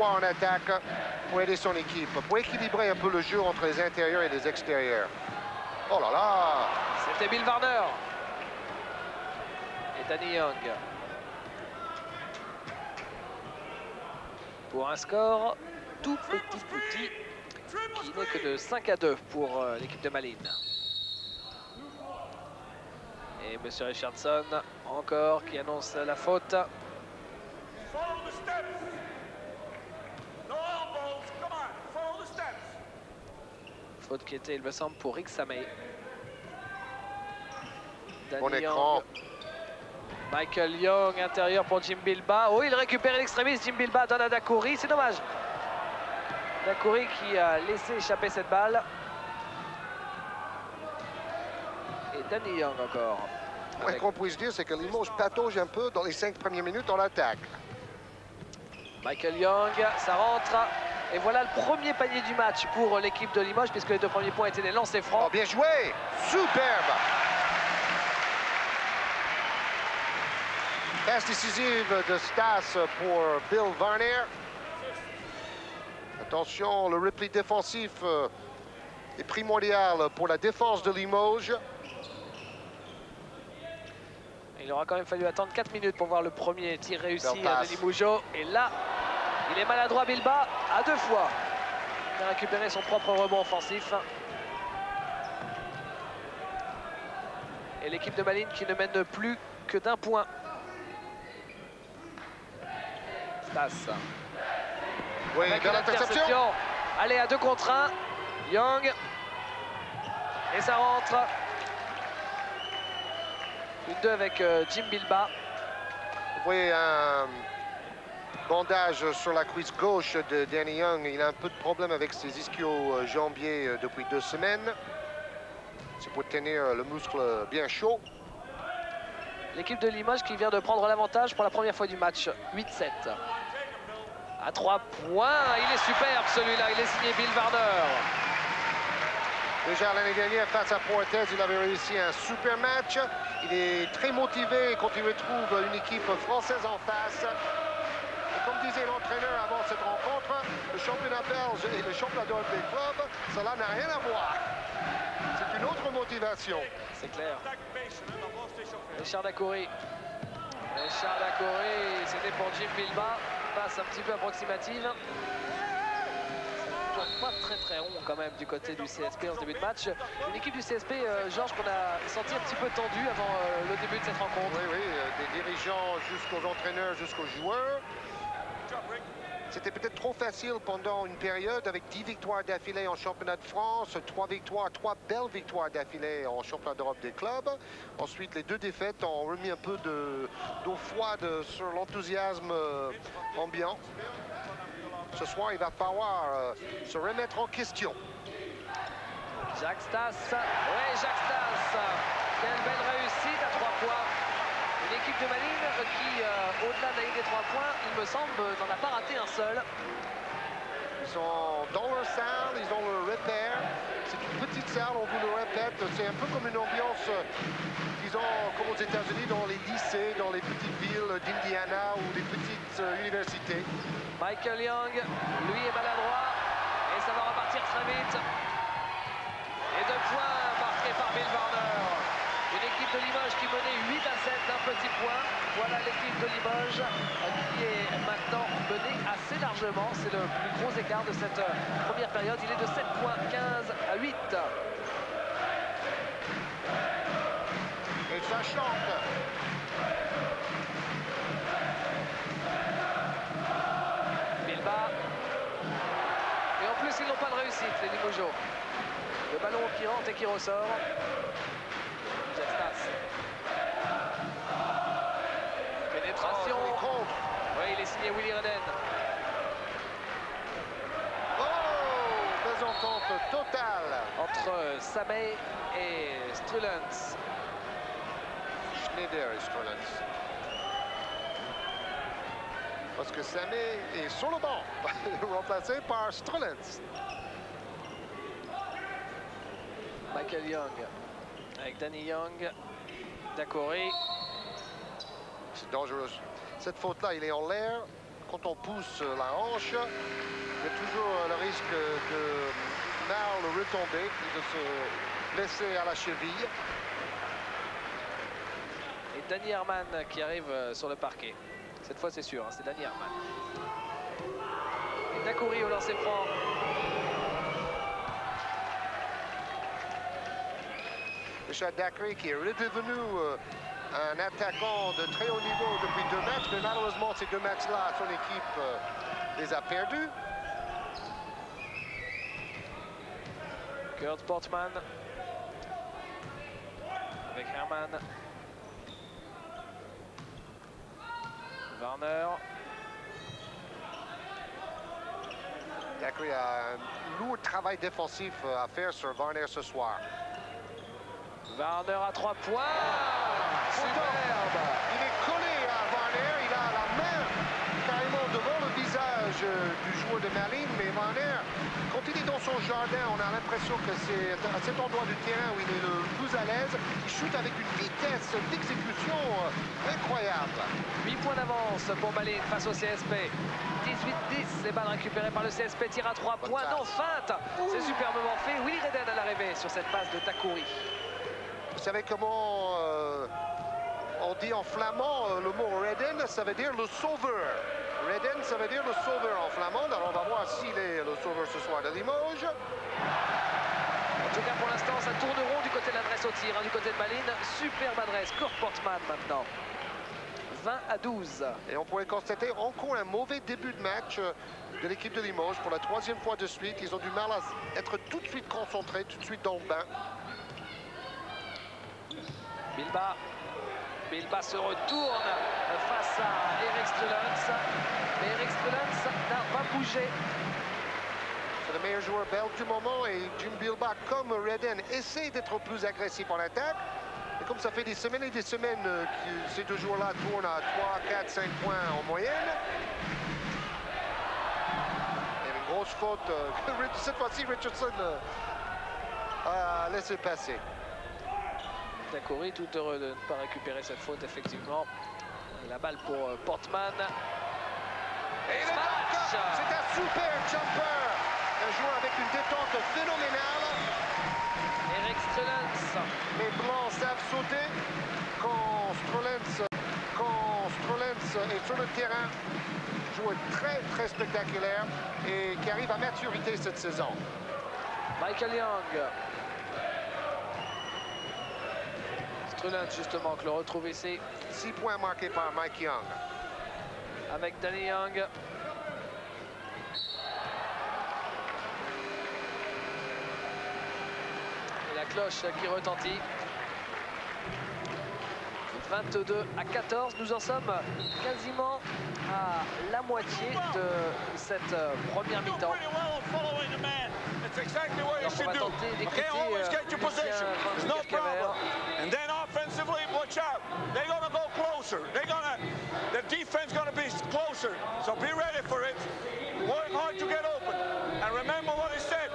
en attaque pour aider son équipe, pour équilibrer un peu le jeu entre les intérieurs et les extérieurs. Oh là là! C'était Bill Varner. Et Danny Young. Pour un score tout petit, qui n'est que de 5-2 pour l'équipe de Malines. Et Monsieur Richardson, encore, qui annonce la faute. Faute qui était, il me semble, pour Rick Samay. Bon écran. Michael Young, intérieur pour Jim Bilba. Oh, il récupère l'extrémiste. Jim Bilba donne à Dacoury. C'est dommage. Dacoury qui a laissé échapper cette balle. Et Danny Young encore. Ce qu'on puisse dire, c'est que Limoges patauge un peu dans les 5 premières minutes en attaque. Michael Young, ça rentre. Et voilà le premier panier du match pour l'équipe de Limoges, puisque les 2 premiers points étaient des lancers francs. Oh, bien joué! Superbe! Passe décisive de Stas pour Bill Varner. Attention, le repli défensif est primordial pour la défense de Limoges. Il aura quand même fallu attendre 4 minutes pour voir le premier tir réussi de Limoujo. Et là, il est maladroit, Bilba, à 2 fois. Il a récupéré son propre rebond offensif. Et l'équipe de Malines qui ne mène plus que d'1 point. Stas. Oui, belle interception. Allez, à 2 contre 1. Young. Et ça rentre. Une 2 avec Jim Bilba. Vous voyez un bandage sur la cuisse gauche de Danny Young. Il a un peu de problème avec ses ischio-jambiers depuis 2 semaines. C'est pour tenir le muscle bien chaud. L'équipe de Limoges qui vient de prendre l'avantage pour la première fois du match. 8-7. À 3 points. Il est superbe celui-là. Il est signé Bill Varner. Déjà l'année dernière, face à Portez, il avait réussi un super match. Il est très motivé quand il retrouve une équipe française en face. Et comme disait l'entraîneur avant cette rencontre, le championnat belge et le championnat d'Europe des clubs, cela n'a rien à voir. C'est une autre motivation. C'est clair. Richard Dacoury. Richard Dacoury, c'était pour Jim Bilba. Passe un petit peu approximative. Pas très rond quand même du côté du CSP en ce début de match. Une équipe du CSP, Georges, qu'on a senti un petit peu tendue avant le début de cette rencontre. Oui, des dirigeants jusqu'aux entraîneurs, jusqu'aux joueurs. C'était peut-être trop facile pendant une période avec 10 victoires d'affilée en championnat de France, 3 belles victoires d'affilée en championnat d'Europe des clubs. Ensuite, les 2 défaites ont remis un peu d'eau froide sur l'enthousiasme ambiant. Ce soir, il va falloir se remettre en question. Jacques Stas. Oui, Jacques Stas. Quelle belle réussite à 3 points. Une équipe de Malines qui, au-delà de la ligne des 3 points, il me semble, n'en a pas raté un seul. Ils sont dans leur salle, ils ont le repère. C'est une petite salle, on vous le répète. C'est un peu comme une ambiance, disons, comme aux États-Unis, dans les lycées, dans les petites villes d'Indiana ou des petites universités. Michael Young, lui est maladroit. Et ça va repartir très vite. Et 2 points marqués par Bill Varner. Une équipe de Limoges qui menait 8-7 d'un petit point. Voilà l'équipe de Limoges qui est maintenant menée assez largement. C'est le plus gros écart de cette première période. Il est de 7 points, 15-8. Et ça chante. Bilba. Et en plus, ils n'ont pas de réussite, les Limogeaux. Le ballon qui rentre et qui ressort. Jacques Stas. Pénétration. Oui, il est signé Willy Reden. Oh, mésentente totale Entre Samay et Strullens. Schneider et Strullens. Parce que Samay est sur le banc, remplacé par Strullens. Michael Young avec Danny Young, Dacoury. C'est dangereux. Cette faute-là, il est en l'air. quand on pousse la hanche, il y a toujours le risque de mal retomber, de se blesser à la cheville. Et Danny Herman qui arrive sur le parquet. Cette fois, c'est sûr, hein, c'est Danny Herman. Et Dakouri au lancer franc. Richard Dakouri qui est redevenu un attaquant de très haut niveau depuis 2 matchs, mais malheureusement, ces 2 matchs-là, son équipe les a perdus. Kurt Portman avec Herman. Warner. Dakouri a un lourd travail défensif à faire sur Warner ce soir. Warner à 3 points. Superbe. Il est collé à Warner, il a la main carrément devant le visage du joueur de Malines, mais Warner, quand il est dans son jardin, on a l'impression que c'est à cet endroit du terrain où il est le plus à l'aise. Il chute avec une vitesse d'exécution incroyable. 8 points d'avance pour Malines face au CSP. 18-10, les balles récupérées par le CSP, tir à 3 points, non feinte. C'est superbement fait. Willy Redden à l'arrivée sur cette passe de Dakouri. Vous savez comment on dit en flamand le mot Redden, ça veut dire le sauveur. Redden, ça veut dire le sauveur en flamand. Alors on va voir s'il est le sauveur ce soir de Limoges. En tout cas, pour l'instant, ça tourne rond du côté de l'adresse au tir, hein, du côté de Malines. Superbe adresse, Kurt Portman maintenant. 20-12. Et on pourrait constater encore un mauvais début de match de l'équipe de Limoges. Pour la 3e fois de suite, ils ont du mal à être tout de suite concentrés, tout de suite dans le bain. Bilba se retourne face à Erik Strelens. Mais Erik Strelens n'a pas bougé. C'est le meilleur joueur belge du moment et Jim Bilba, comme Redden, essaie d'être plus agressif en attaque. Et comme ça fait des semaines et des semaines que ces 2 joueurs-là tournent à 3, 4, 5 points en moyenne. Et une grosse faute que cette fois-ci Richardson a laissé passer. Dakouri tout heureux de ne pas récupérer cette faute, effectivement. La balle pour Portman. Et le dunk, c'est un super jumper. Un joueur avec une détente phénoménale. Erik Strelens. Les Blancs savent sauter quand Strelens est sur le terrain. Joueur très spectaculaire et qui arrive à maturité cette saison. Michael Young. Strelens justement que le retrouve ici. 6 points marqués par Mike Young. Avec Danny Young. Et la cloche qui retentit. 22-14, nous en sommes quasiment à la moitié de cette première mi-temps. Alors on va tenter d'écouter Lucien Cavert. And then offensively, watch out. They're going to go closer. The defense going to be closer. So be ready for it. Work hard to get open. And remember what he said.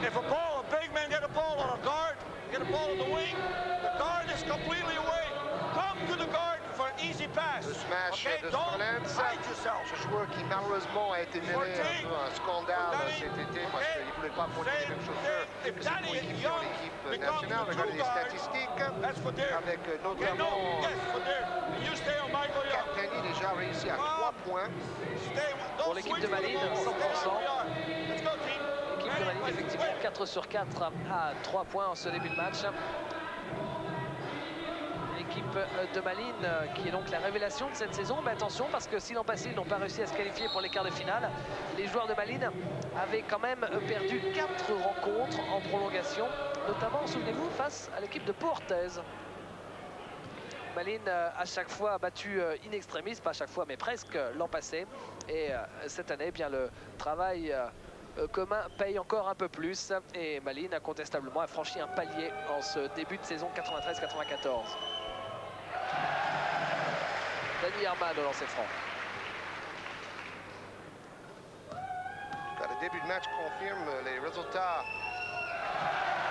If a big man get a ball on a guard, get a ball on the wing, the guard is completely away. Come to the guard for an easy pass. Le smash okay? de Don't Strelens, hide yourself. ce joueur qui malheureusement a été mêlé un scandale cet été parce qu'il ne voulait pas porter les mêmes chaussures que ses coéquipiers en équipe nationale. Regardez les statistiques avec notamment Captani déjà réussi à 3 points. Pour l'équipe de Malines, 100%. L'équipe de Malines, effectivement, 4 sur 4 à 3 points en ce début de match. L'équipe de Malines qui est donc la révélation de cette saison. Mais attention, parce que si l'an passé ils n'ont pas réussi à se qualifier pour les quarts de finale, les joueurs de Malines avaient quand même perdu 4 rencontres en prolongation, notamment, souvenez-vous, face à l'équipe de Pau Orthez. Malines à chaque fois battu in extremis, pas à chaque fois mais presque l'an passé. Et cette année, eh bien, le travail commun paye encore un peu plus. Et Malines incontestablement a franchi un palier en ce début de saison 93-94. Danny Herman au lancer franc. Le début de match confirme les résultats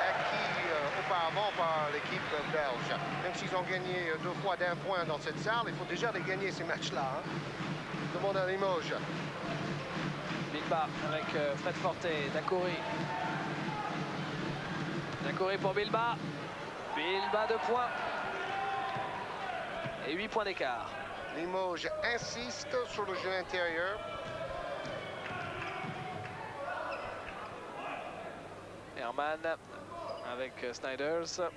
acquis auparavant par l'équipe belge. Même s'ils ont gagné 2 fois d'1 point dans cette salle, il faut déjà les gagner ces matchs-là. Hein. Demande à Limoges. Bilba avec Fred Forte, Dacoury. Dacoury pour Bilba. Bilba 2 points. Et 8 points d'écart. Limoges insiste sur le jeu intérieur. Herman avec Snyders.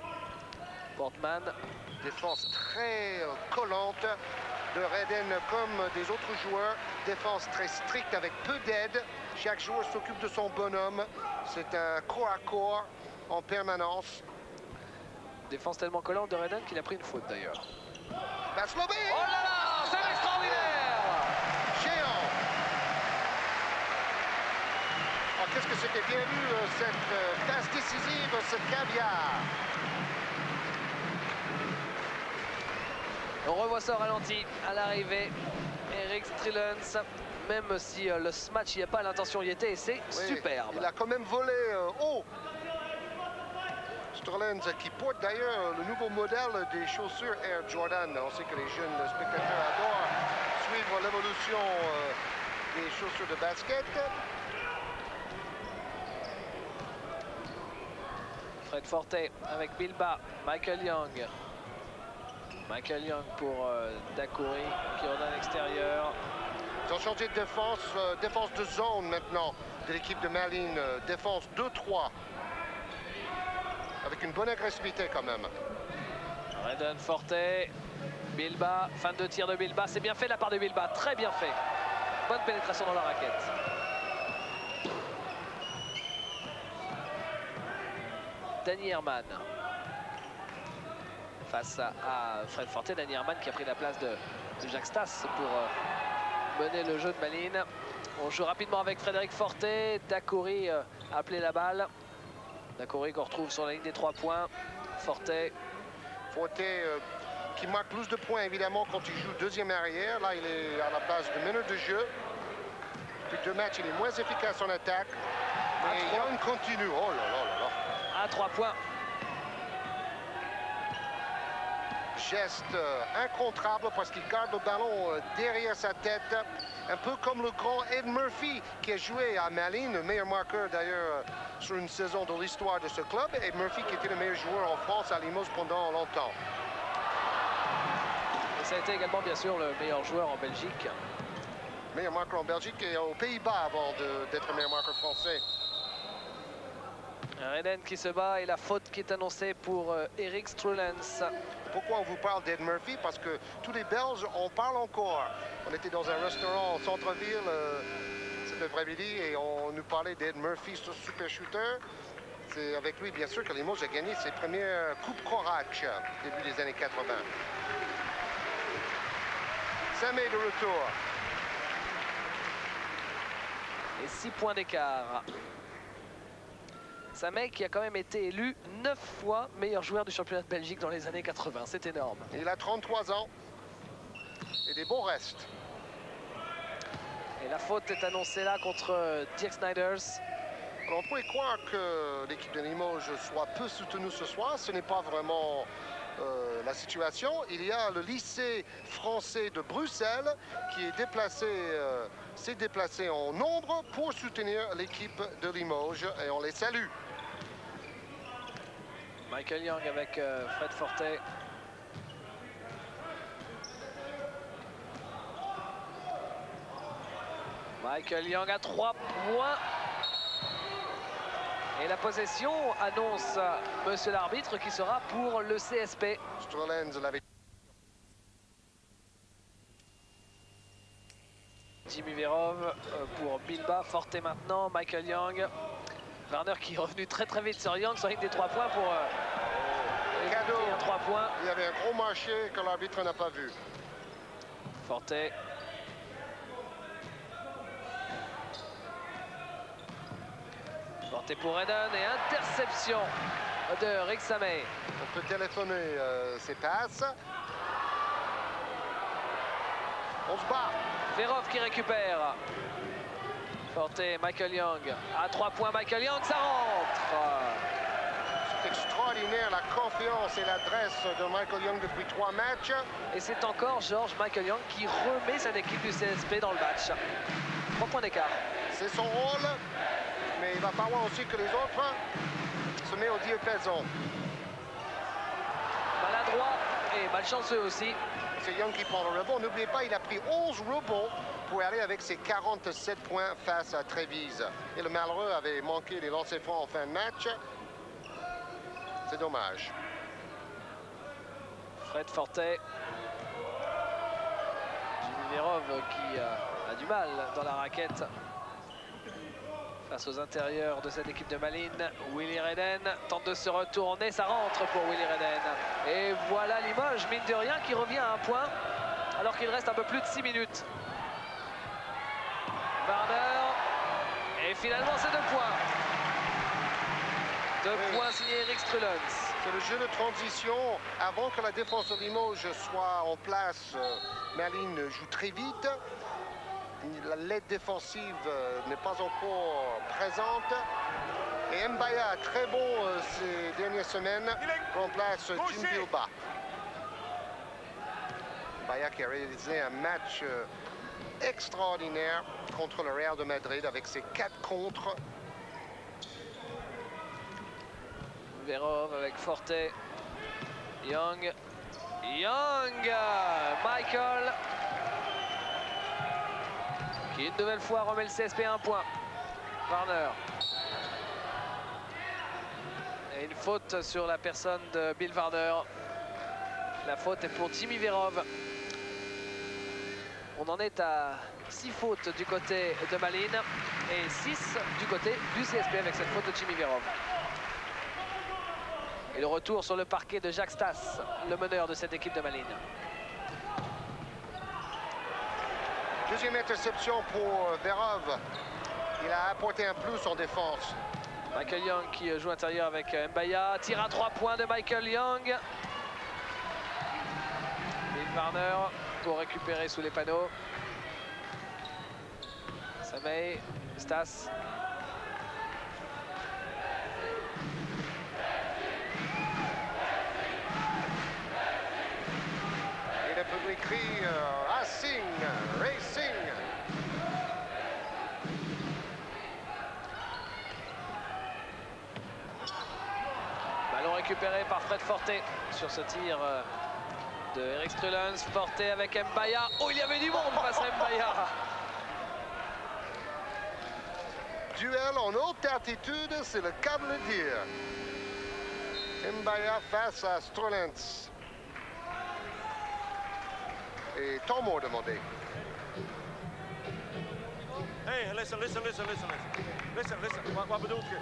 Portman. Défense très collante de Redden comme des autres joueurs. Défense très stricte avec peu d'aide. Chaque joueur s'occupe de son bonhomme. C'est un corps à corps en permanence. Défense tellement collante de Redden qu'il a pris une faute d'ailleurs. Baslobé! Oh là là, c'est extraordinaire! Géant! Oh, qu'est-ce que c'était bien vu, cette passe décisive, ce caviar! On revoit ça au ralenti à l'arrivée. Eric Strelens, même si le match il n'y a pas l'intention y était, et c'est superbe. Il a quand même volé haut. Strelens qui porte d'ailleurs le nouveau modèle des chaussures Air Jordan. On sait que les jeunes spectateurs adorent suivre l'évolution des chaussures de basket. Fred Forte avec Bilba, Michael Young. Michael Young pour Dacoury qui redonne à l'extérieur. Ils ont changé de défense, défense de zone maintenant de l'équipe de Malines. Défense 2-3. Avec une bonne agressivité quand même. Redden Forte, Bilba, fin de tir de Bilba. C'est bien fait de la part de Bilba, très bien fait. Bonne pénétration dans la raquette. Danny Herman. Face à Fred Forte, Danny Herman qui a pris la place de Jacques Stas pour mener le jeu de Malines. On joue rapidement avec Frédéric Forte. Dacoury a appelé la balle. Dacoury qu'on retrouve sur la ligne des 3 points. Forte. Forte qui marque plus de points évidemment quand il joue deuxième arrière. Là il est à la place de meneur de jeu. Depuis 2 matchs il est moins efficace en attaque. Et Young continue. Oh là là là là. À 3 points. Geste incontrable parce qu'il garde le ballon derrière sa tête. Un peu comme le grand Ed Murphy qui a joué à Malines, le meilleur marqueur d'ailleurs sur une saison de l'histoire de ce club. Ed Murphy qui était le meilleur joueur en France à Limoges pendant longtemps. Et ça a été également bien sûr le meilleur joueur en Belgique. Meilleur marqueur en Belgique et aux Pays-Bas avant d'être meilleur marqueur français. Redden qui se bat et la faute qui est annoncée pour Eric Strelens. Pourquoi on vous parle d'Ed Murphy? Parce que tous les Belges en parlent encore. On était dans un restaurant au centre-ville cet après-midi et on nous parlait d'Ed Murphy, ce super shooter. C'est avec lui, bien sûr, que Limoges a gagné ses premières Coupes Corac début des années 80. Samé de retour. Et 6 points d'écart. Samé qui a quand même été élu 9 fois meilleur joueur du championnat de Belgique dans les années 80. C'est énorme. Il a 33 ans et des bons restes. Et la faute est annoncée là contre Dirk Snyders. Alors, on pourrait croire que l'équipe de Limoges soit peu soutenue ce soir. Ce n'est pas vraiment la situation. Il y a le lycée français de Bruxelles qui est s'est déplacé en nombre pour soutenir l'équipe de Limoges et on les salue. Michael Young avec Fred Forte. Michael Young à 3 points. Et la possession annonce monsieur l'arbitre qui sera pour le CSP. Strelens l'avait. Jimmy Verov pour Bilba. Forte maintenant. Michael Young. Warner qui est revenu très vite sur Young sur la ligne des 3 points pour cadeau. Un 3 points. Il y avait un gros marché que l'arbitre n'a pas vu. Forte. Forte pour Redden et interception de Rick Samé. On peut téléphoner ses passes. On se bat. Verov qui récupère. Forte, Michael Young. À 3 points, Michael Young, ça rentre. C'est extraordinaire. extraordinaire, la confiance et l'adresse de Michael Young depuis 3 matchs. Et c'est encore George Michael Young qui remet cette équipe du CSP dans le match. 3 points d'écart. C'est son rôle, mais il va falloir aussi que les autres se mettent au diapason. Maladroit et malchanceux aussi. C'est Young qui prend le rebond. N'oubliez pas, il a pris 11 rebonds pour aller avec ses 47 points face à Trévise. Et le malheureux avait manqué les lancers francs en fin de match. C'est dommage. Fred Fortet. Jimmy Verov qui a du mal dans la raquette face aux intérieurs de cette équipe de Malines. Willy Redden tente de se retourner, ça rentre pour Willy Redden. Et voilà Limoges, mine de rien, qui revient à un point alors qu'il reste un peu plus de 6 minutes. Warner, et finalement c'est 2 points. 2 points signés Eric Strulens. C'est le jeu de transition. Avant que la défense de Limoges soit en place, Malines joue très vite. L'aide défensive n'est pas encore présente. Et Mbaya, très bon ces dernières semaines, remplace Jim Bilba. Mbaya qui a réalisé un match extraordinaire contre le Real de Madrid avec ses 4 contres. Verov avec Fortet. Young. Michael. Qui une nouvelle fois remet le CSP à 1 point. Warner. Et une faute sur la personne de Bill Warner. La faute est pour Jimmy Verov. On en est à 6 fautes du côté de Malines et 6 du côté du CSP avec cette faute de Jimmy Verov. Et le retour sur le parquet de Jacques Stas, le meneur de cette équipe de Malines. Deuxième interception pour Verov. Il a apporté un plus en défense. Michael Young qui joue intérieur avec Mbaya. Tir à 3 points de Michael Young. Bill Warner pour récupérer sous les panneaux. Samei, Stas. Et le public crie Racing, Racing. Ballon récupéré par Fred Fortet sur ce tir de Eric Strulens. Fortet avec Mbaya. Oh, il y avait du monde face à Mbaya. Duel en haute altitude, c'est le cas de le dire. Mbaya face à Strulens. Et temps mort demandé. Hey, listen. Wat bedoelt je?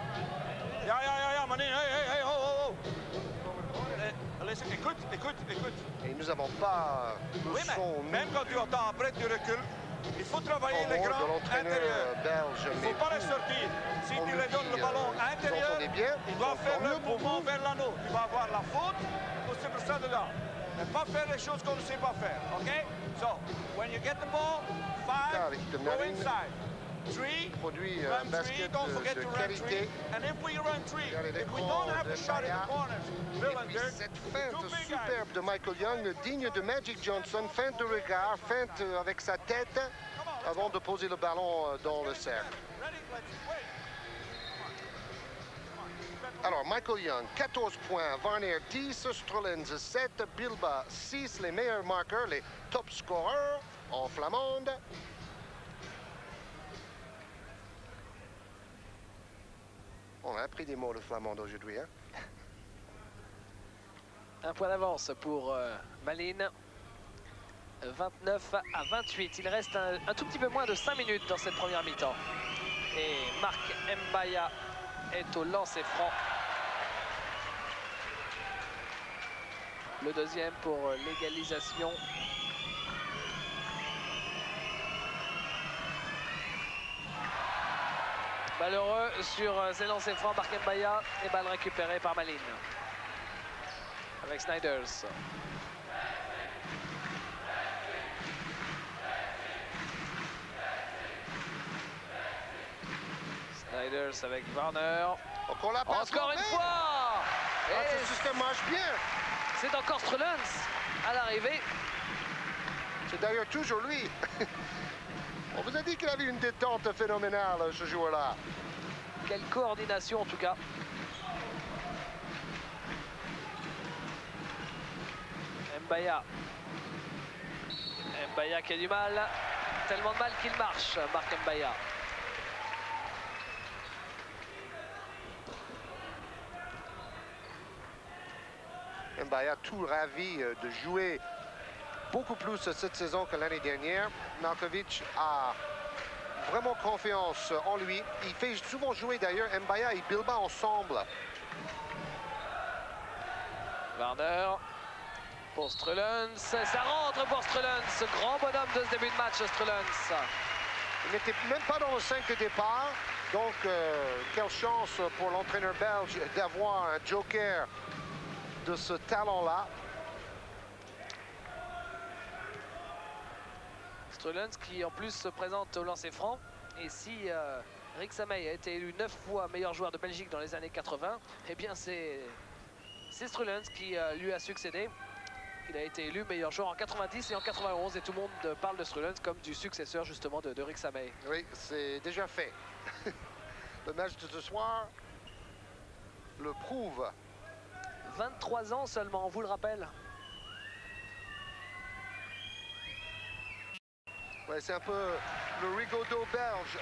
Ja, meneer. Hey, ho. Listen, écoute. Et nous n'avons pas le Oui, mais son même quand tu attends après, tu recules. Il faut travailler les de grands l'entraîneur intérieurs. belge. Il ne faut pas les sortir. Si tu les donnes le ballon intérieur, il doit faire le mouvement vers l'anneau. Tu vas avoir la faute ou c'est pour ça dedans. Ne pas faire les choses qu'on ne sait pas faire, ok? So, when you get the ball, 5, go inside. 3, produit un run 3, basket don't forget de to run qualité. 3. And if we run 3, Regardez if we l'écran don't have de the shot in Mbaya. the corners, Bill Et and puis Dirk, cette feinte two big superbe de Michael Young, digne de Magic Johnson, feinte de regard, feinte avec sa tête avant de poser le ballon dans le cercle. Ready? Let's wait. Alors, Michael Young, 14 points, Warner 10, Strulens 7, Bilba 6, les meilleurs marqueurs, les top scorers en flamande. On a appris des mots de flamande aujourd'hui, hein? 1 point d'avance pour Malines. 29 à 28. Il reste un tout petit peu moins de 5 minutes dans cette première mi-temps. Et Marc Mbaya est au lancer franc. Le deuxième pour l'égalisation. Malheureux sur ses lancers francs, Marc Mbaya, et balle récupérée par Malines. Avec Snyders. Snyders avec Warner. Encore la passe. Encore une fois! ce système marche bien. C'est encore Strelens à l'arrivée. C'est d'ailleurs toujours lui. On vous a dit qu'il avait une détente phénoménale, ce joueur-là. Quelle coordination en tout cas. Mbaya. Mbaya qui a du mal. Tellement de mal qu'il marche, Marc Mbaya. Mbaya tout ravi de jouer beaucoup plus cette saison que l'année dernière. Markovic a vraiment confiance en lui. Il fait souvent jouer d'ailleurs Mbaya et Bilbao ensemble. Warner pour Strelens. Ça rentre pour Strelens. Ce grand bonhomme de ce début de match, Strelens. Il n'était même pas dans le 5 de départ. Donc, quelle chance pour l'entraîneur belge d'avoir un joker de ce talent-là. Strelens qui en plus se présente au lancer franc. Et si Rick Samay a été élu 9 fois meilleur joueur de Belgique dans les années 80, eh bien c'est Strelens qui lui a succédé. Il a été élu meilleur joueur en 90 et en 91 et tout le monde parle de Strelens comme du successeur justement de Rick Samay. Oui, c'est déjà fait. Le match de ce soir le prouve. 23 ans seulement, on vous le rappelle. Ouais, c'est un peu le Rigaudot belge,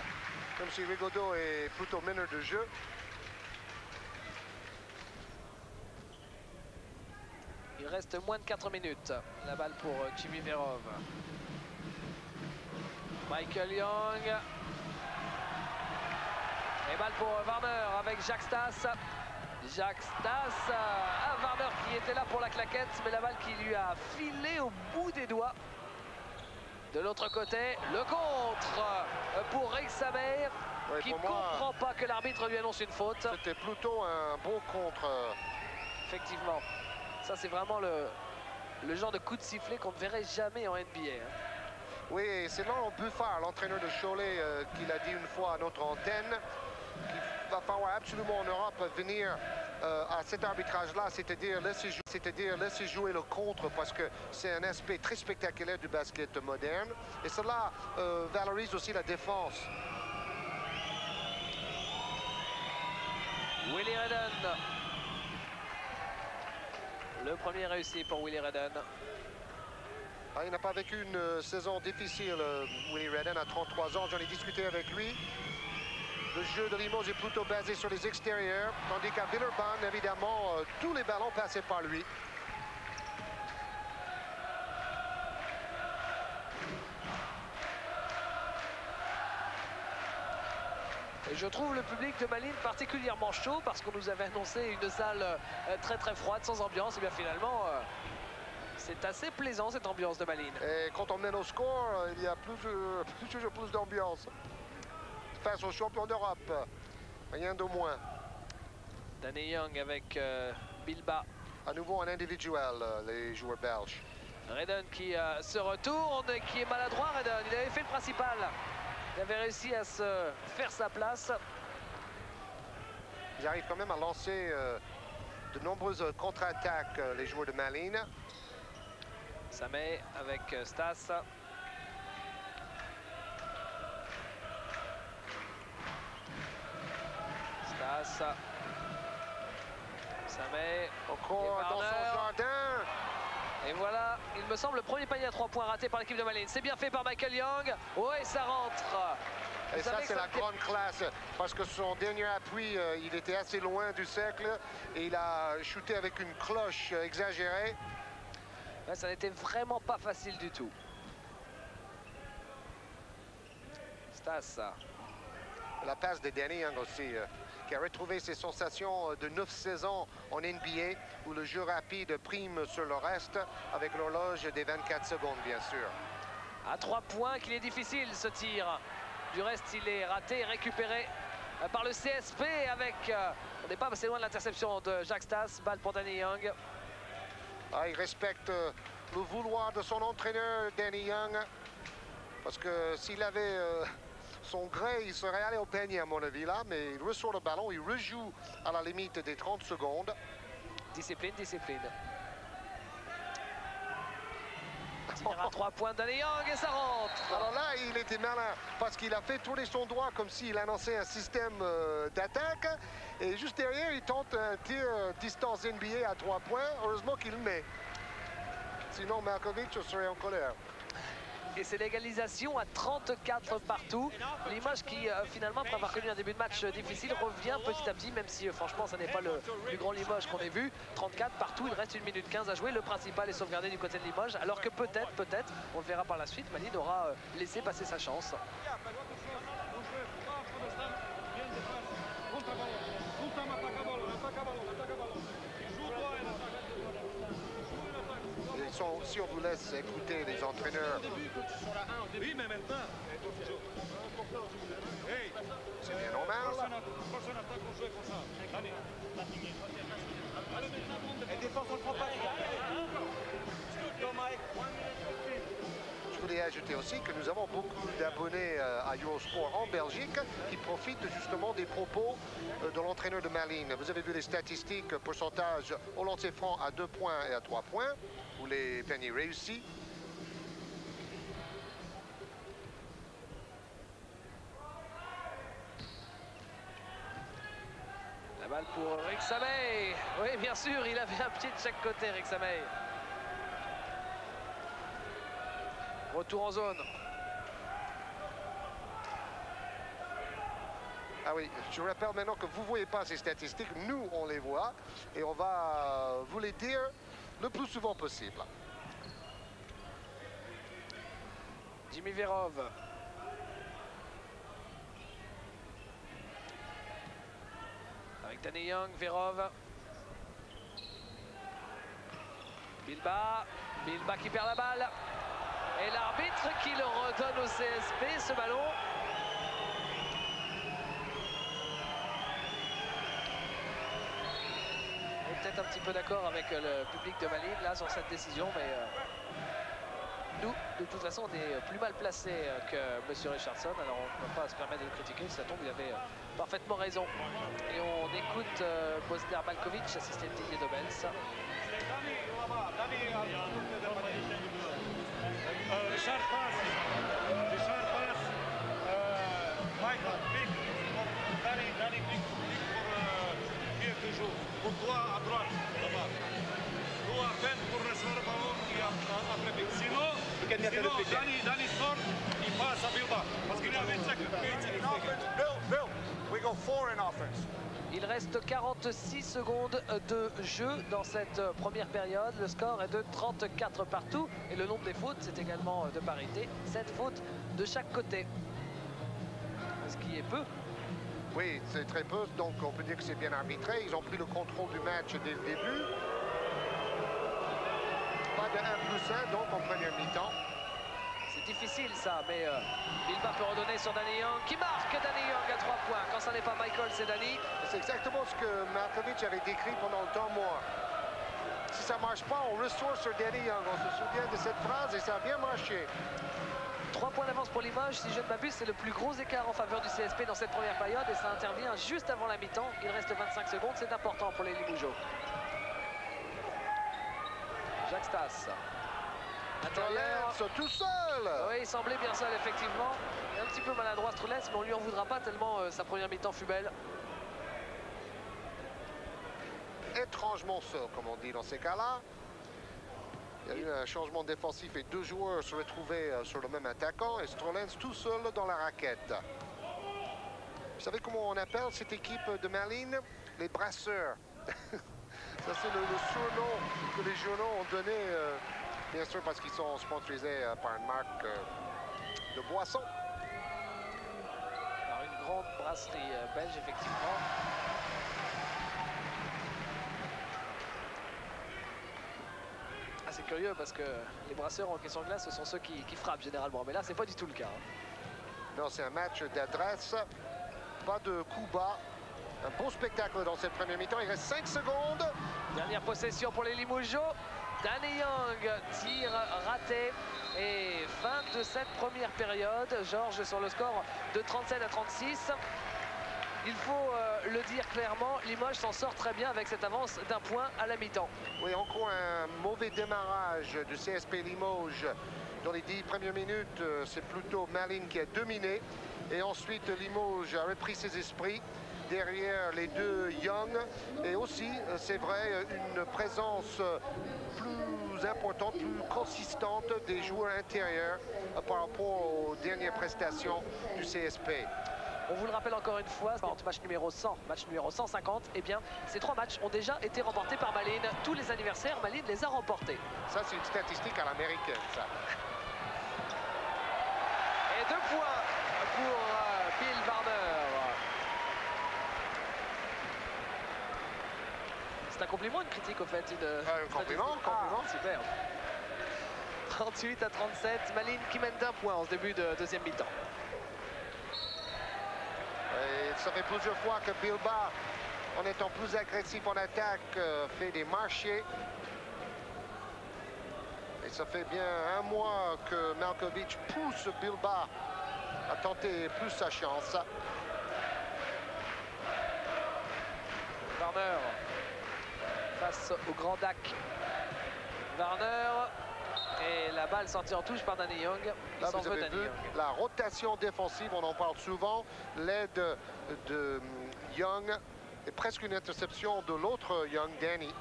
comme si Rigaudot est plutôt meneur de jeu. Il reste moins de 4 minutes. La balle pour Jimmy Verov. Michael Young. Et balle pour Warner avec Jacques Stas. Jacques Stas. Warner qui était là pour la claquette, mais la balle qui lui a filé au bout des doigts. De l'autre côté, le contre pour Rick Samay, Ouais, qui ne comprend pas que l'arbitre lui annonce une faute. C'était plutôt un bon contre. Effectivement. Ça, c'est vraiment le genre de coup de sifflet qu'on ne verrait jamais en NBA. Oui, c'est Laurent Buffard, l'entraîneur de Cholet, qui l'a dit une fois à notre antenne, qu'il va falloir absolument en Europe venir à cet arbitrage-là, c'est-à-dire laisser jouer le contre, parce que c'est un aspect très spectaculaire du basket moderne. Et cela valorise aussi la défense. Willie Redden. Le premier réussi pour Willie Redden. Ah, il n'a pas vécu une saison difficile, Willie Redden, à 33 ans. J'en ai discuté avec lui. Le jeu de Limoges est plutôt basé sur les extérieurs, tandis qu'à Villeurbanne, évidemment, tous les ballons passaient par lui. Et je trouve le public de Malines particulièrement chaud parce qu'on nous avait annoncé une salle très très froide, sans ambiance. Et bien finalement, c'est assez plaisant cette ambiance de Malines. Et quand on mène au score, il y a toujours plus d'ambiance. Face aux champions d'Europe, rien de moins. Danny Young avec Bilba. À nouveau en individuel, les joueurs belges. Redden qui se retourne, qui est maladroit. Redden, il avait fait le principal. Il avait réussi à se faire sa place. Ils arrivent quand même à lancer de nombreuses contre-attaques, les joueurs de Malines. Samay avec Stas. Stas. Samay. Encore dans son jardin. Et voilà, il me semble, le premier panier à 3 points raté par l'équipe de Malines. C'est bien fait par Michael Young. Ouais, ça rentre. Et ça, c'est la grande classe, parce que son dernier appui, il était assez loin du cercle et il a shooté avec une cloche exagérée. Ouais, ça n'était vraiment pas facile du tout. Stas. La passe de Danny Young aussi, qui a retrouvé ses sensations de 9 saisons en NBA, où le jeu rapide prime sur le reste, avec l'horloge des 24 secondes, bien sûr. À 3 points qu'il est difficile ce tir. Du reste, il est raté et récupéré par le CSP avec... on n'est pas assez loin de l'interception de Jacques Stas. Balle pour Danny Young. Ah, il respecte le vouloir de son entraîneur, Danny Young, parce que s'il avait son gré, il serait allé au panier, à mon avis, là, mais il ressort le ballon, il rejoue à la limite des 30 secondes. Discipline, discipline. Tir à 3 points Danny Young et ça rentre. Alors là, il était malin parce qu'il a fait tourner son doigt comme s'il annonçait un système d'attaque. Et juste derrière, il tente un tir distance NBA à 3 points. Heureusement qu'il le met. Sinon, Markovic serait en colère. Et c'est l'égalisation à 34 partout. Limoges qui, finalement, après avoir connu un début de match difficile, revient petit à petit, même si, franchement, ça n'est pas le plus grand Limoges qu'on ait vu. 34 partout, il reste 1 minute 15 à jouer. Le principal est sauvegardé du côté de Limoges, alors que peut-être, on le verra par la suite, Malines aura laissé passer sa chance. Si on vous laisse écouter les entraîneurs. Oui, mais maintenant. C'est bien normal. Je voulais ajouter aussi que nous avons beaucoup d'abonnés à Eurosport en Belgique qui profitent justement des propos de l'entraîneur de Malines. Vous avez vu les statistiques, pourcentage au lancer franc à 2 points et à 3 points, ou les paniers réussis. La balle pour Rick Samay. Oui, bien sûr, il avait un pied de chaque côté, Rick Samay. Retour en zone. Ah oui, je rappelle maintenant que vous ne voyez pas ces statistiques, nous on les voit et on va vous les dire le plus souvent possible. Jimmy Verov. Avec Danny Young, Verov. Bilba qui perd la balle. Et l'arbitre qui le redonne au CSP, ce ballon. On est peut-être un petit peu d'accord avec le public de Malines là sur cette décision, mais nous, de toute façon, on est plus mal placés que M. Richardson, alors on ne peut pas se permettre de le critiquer. Si ça tombe, il avait parfaitement raison. Et on écoute Bosder Malkovic, assisté de Didier Dobels. Richard passe. Michael, pick. Danny, pick pour pied toujours. Pour toi à droite, là-bas. Nous, à peine pour recevoir le ballon et après pick. Sinon, Danny sort, il passe à Bilba. Parce qu'il y a 25 Bill, we go 4 in offense. Il reste 46 secondes de jeu dans cette première période. Le score est de 34 partout. Et le nombre des fautes, c'est également de parité. 7 fautes de chaque côté. Ce qui est peu. Oui, c'est très peu, donc on peut dire que c'est bien arbitré. Ils ont pris le contrôle du match dès le début. Pas de 1+1, donc en première mi-temps. C'est difficile ça, mais Bilba peut redonner sur Danny Young, qui marque Danny Young à 3 points. Quand ça n'est pas Michael, c'est Danny. C'est exactement ce que Markovic avait décrit pendant le temps mort. Si ça ne marche pas, on ressort sur Danny Young. On se souvient de cette phrase et ça a bien marché. 3 points d'avance pour Limoges, si je ne m'abuse, c'est le plus gros écart en faveur du CSP dans cette première période et ça intervient juste avant la mi-temps. Il reste 25 secondes, c'est important pour les Limougeaux. Jacques Stas. Strelets tout seul. Oui, il semblait bien seul, effectivement. Il est un petit peu maladroit, Strelets, mais on lui en voudra pas tellement sa première mi-temps fut belle. Étrangement seul, comme on dit dans ces cas-là. Il y a eu un changement défensif et 2 joueurs se retrouvaient sur le même attaquant et Strelets tout seul dans la raquette. Vous savez comment on appelle cette équipe de Malines? Les brasseurs. Ça, c'est le surnom que les journaux ont donné, bien sûr, parce qu'ils sont sponsorisés par une marque de boissons. Alors, une grande brasserie belge, effectivement. Ah, c'est curieux parce que les brasseurs en question de glace, ce sont ceux qui frappent généralement. Mais là, c'est pas du tout le cas. Non, c'est un match d'adresse. Pas de coup bas. Un beau spectacle dans cette première mi-temps. Il reste 5 secondes. Dernière possession pour les Limougeaux. Danny Young, tir raté. Et fin de cette première période. Georges sur le score de 37 à 36. Il faut le dire clairement, Limoges s'en sort très bien avec cette avance d'un point à la mi-temps. Oui, encore un mauvais démarrage du CSP Limoges. Dans les 10 premières minutes, c'est plutôt Malines qui a dominé. Et ensuite, Limoges a repris ses esprits. Derrière les deux Young. Et aussi, c'est vrai, une présence plus importante, plus consistante des joueurs intérieurs par rapport aux dernières prestations du CSP. On vous le rappelle encore une fois, match numéro 100, match numéro 150, eh bien, ces 3 matchs ont déjà été remportés par Malines. Tous les anniversaires, Malines les a remportés. Ça, c'est une statistique à l'américaine, ça. Et 2 points pour Bill Warner. C'est un compliment, une critique au fait? Un compliment, super. 38 à 37, Malines qui mène d'un point en ce début de deuxième mi-temps. Et ça fait plusieurs fois que Bilbao, en étant plus agressif en attaque, fait des marchés. Et ça fait bien un mois que Malkovich pousse Bilbao à tenter plus sa chance. Warner face au grand Dak. Warner et la balle sortie en touche par Danny Young. Là, vous avez vu la rotation défensive, on en parle souvent. L'aide de Young est presque une interception de l'autre Young, Danny.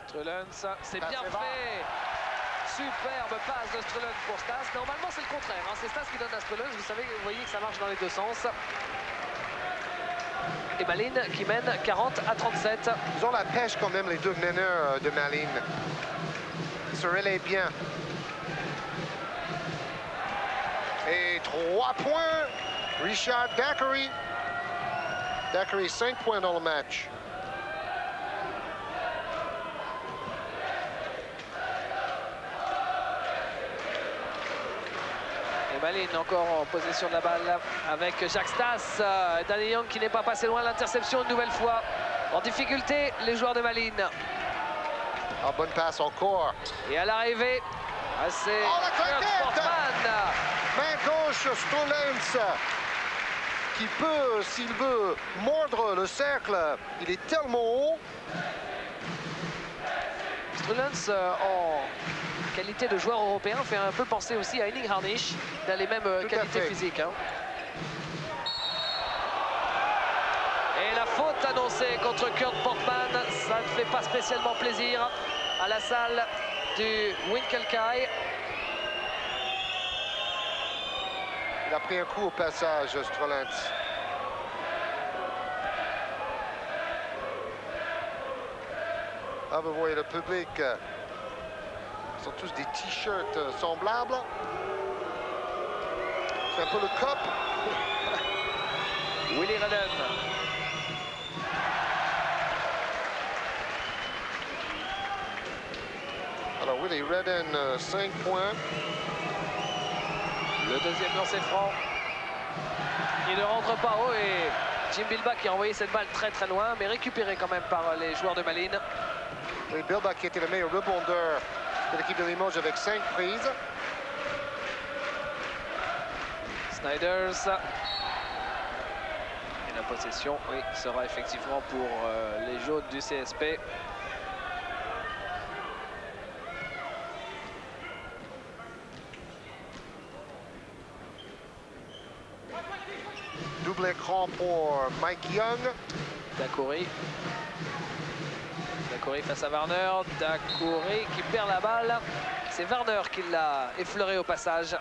Strelens, c'est bien fait. Superbe passe de Strelens pour Stas. Normalement, c'est le contraire. Hein. C'est Stas qui donne à Strelens. Vous savez, vous voyez que ça marche dans les deux sens. Et Malines qui mène 40 à 37. Ils ont la pêche quand même, les deux meneurs de Malines. Ils se relaient bien. Et 3 points. Richard Daiquiri. Daiquiri, 5 points dans le match. Malines encore en possession de la balle avec Jacques Stas. Danny Young qui n'est pas passé loin, l'interception une nouvelle fois. En difficulté, les joueurs de Malines. Ah, bonne passe encore. Et à l'arrivée, c'est Portman. Main gauche, Strelens, qui peut, s'il veut, mordre le cercle. Il est tellement haut. Strelens en qualité de joueur européen fait un peu penser aussi à Henning Harnisch dans les mêmes qualités physiques. Hein. Et la faute annoncée contre Kurt Portman, ça ne fait pas spécialement plaisir à la salle du Winkelkai. Il a pris un coup au passage, Strelens. Ah, vous voyez le public. Ils sont tous des t-shirts semblables. C'est un peu le cop. Willy Redden. Alors Willy Redden, 5 points. Le deuxième lancer franc. Il ne rentre pas haut et Jim Bilbao qui a envoyé cette balle très très loin, mais récupérée quand même par les joueurs de Malines. Oui, Bilbao qui était le meilleur rebondeur de l'équipe de Limoges avec 5 prises. Snyders. Et la possession, oui, sera effectivement pour les jaunes du CSP. Double écran pour Mike Young. Daiquiri. Daiquiri face à Warner. Daiquiri qui perd la balle. C'est Warner qui l'a effleuré au passage.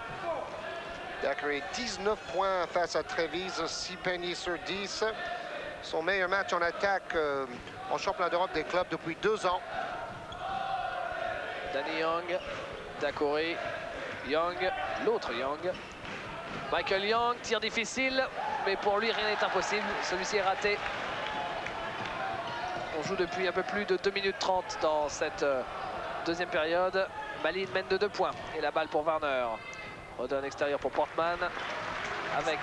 Daiquiri, 19 points face à Trévise, 6 paniers sur 10. Son meilleur match en attaque en championnat d'Europe des clubs depuis 2 ans. Danny Young, Daiquiri, Young, l'autre Young. Michael Young, tir difficile, mais pour lui rien n'est impossible. Celui-ci est raté. On joue depuis un peu plus de 2 minutes 30 dans cette deuxième période. Malines mène de 2 points. Et la balle pour Warner. Redonne extérieur pour Portman avec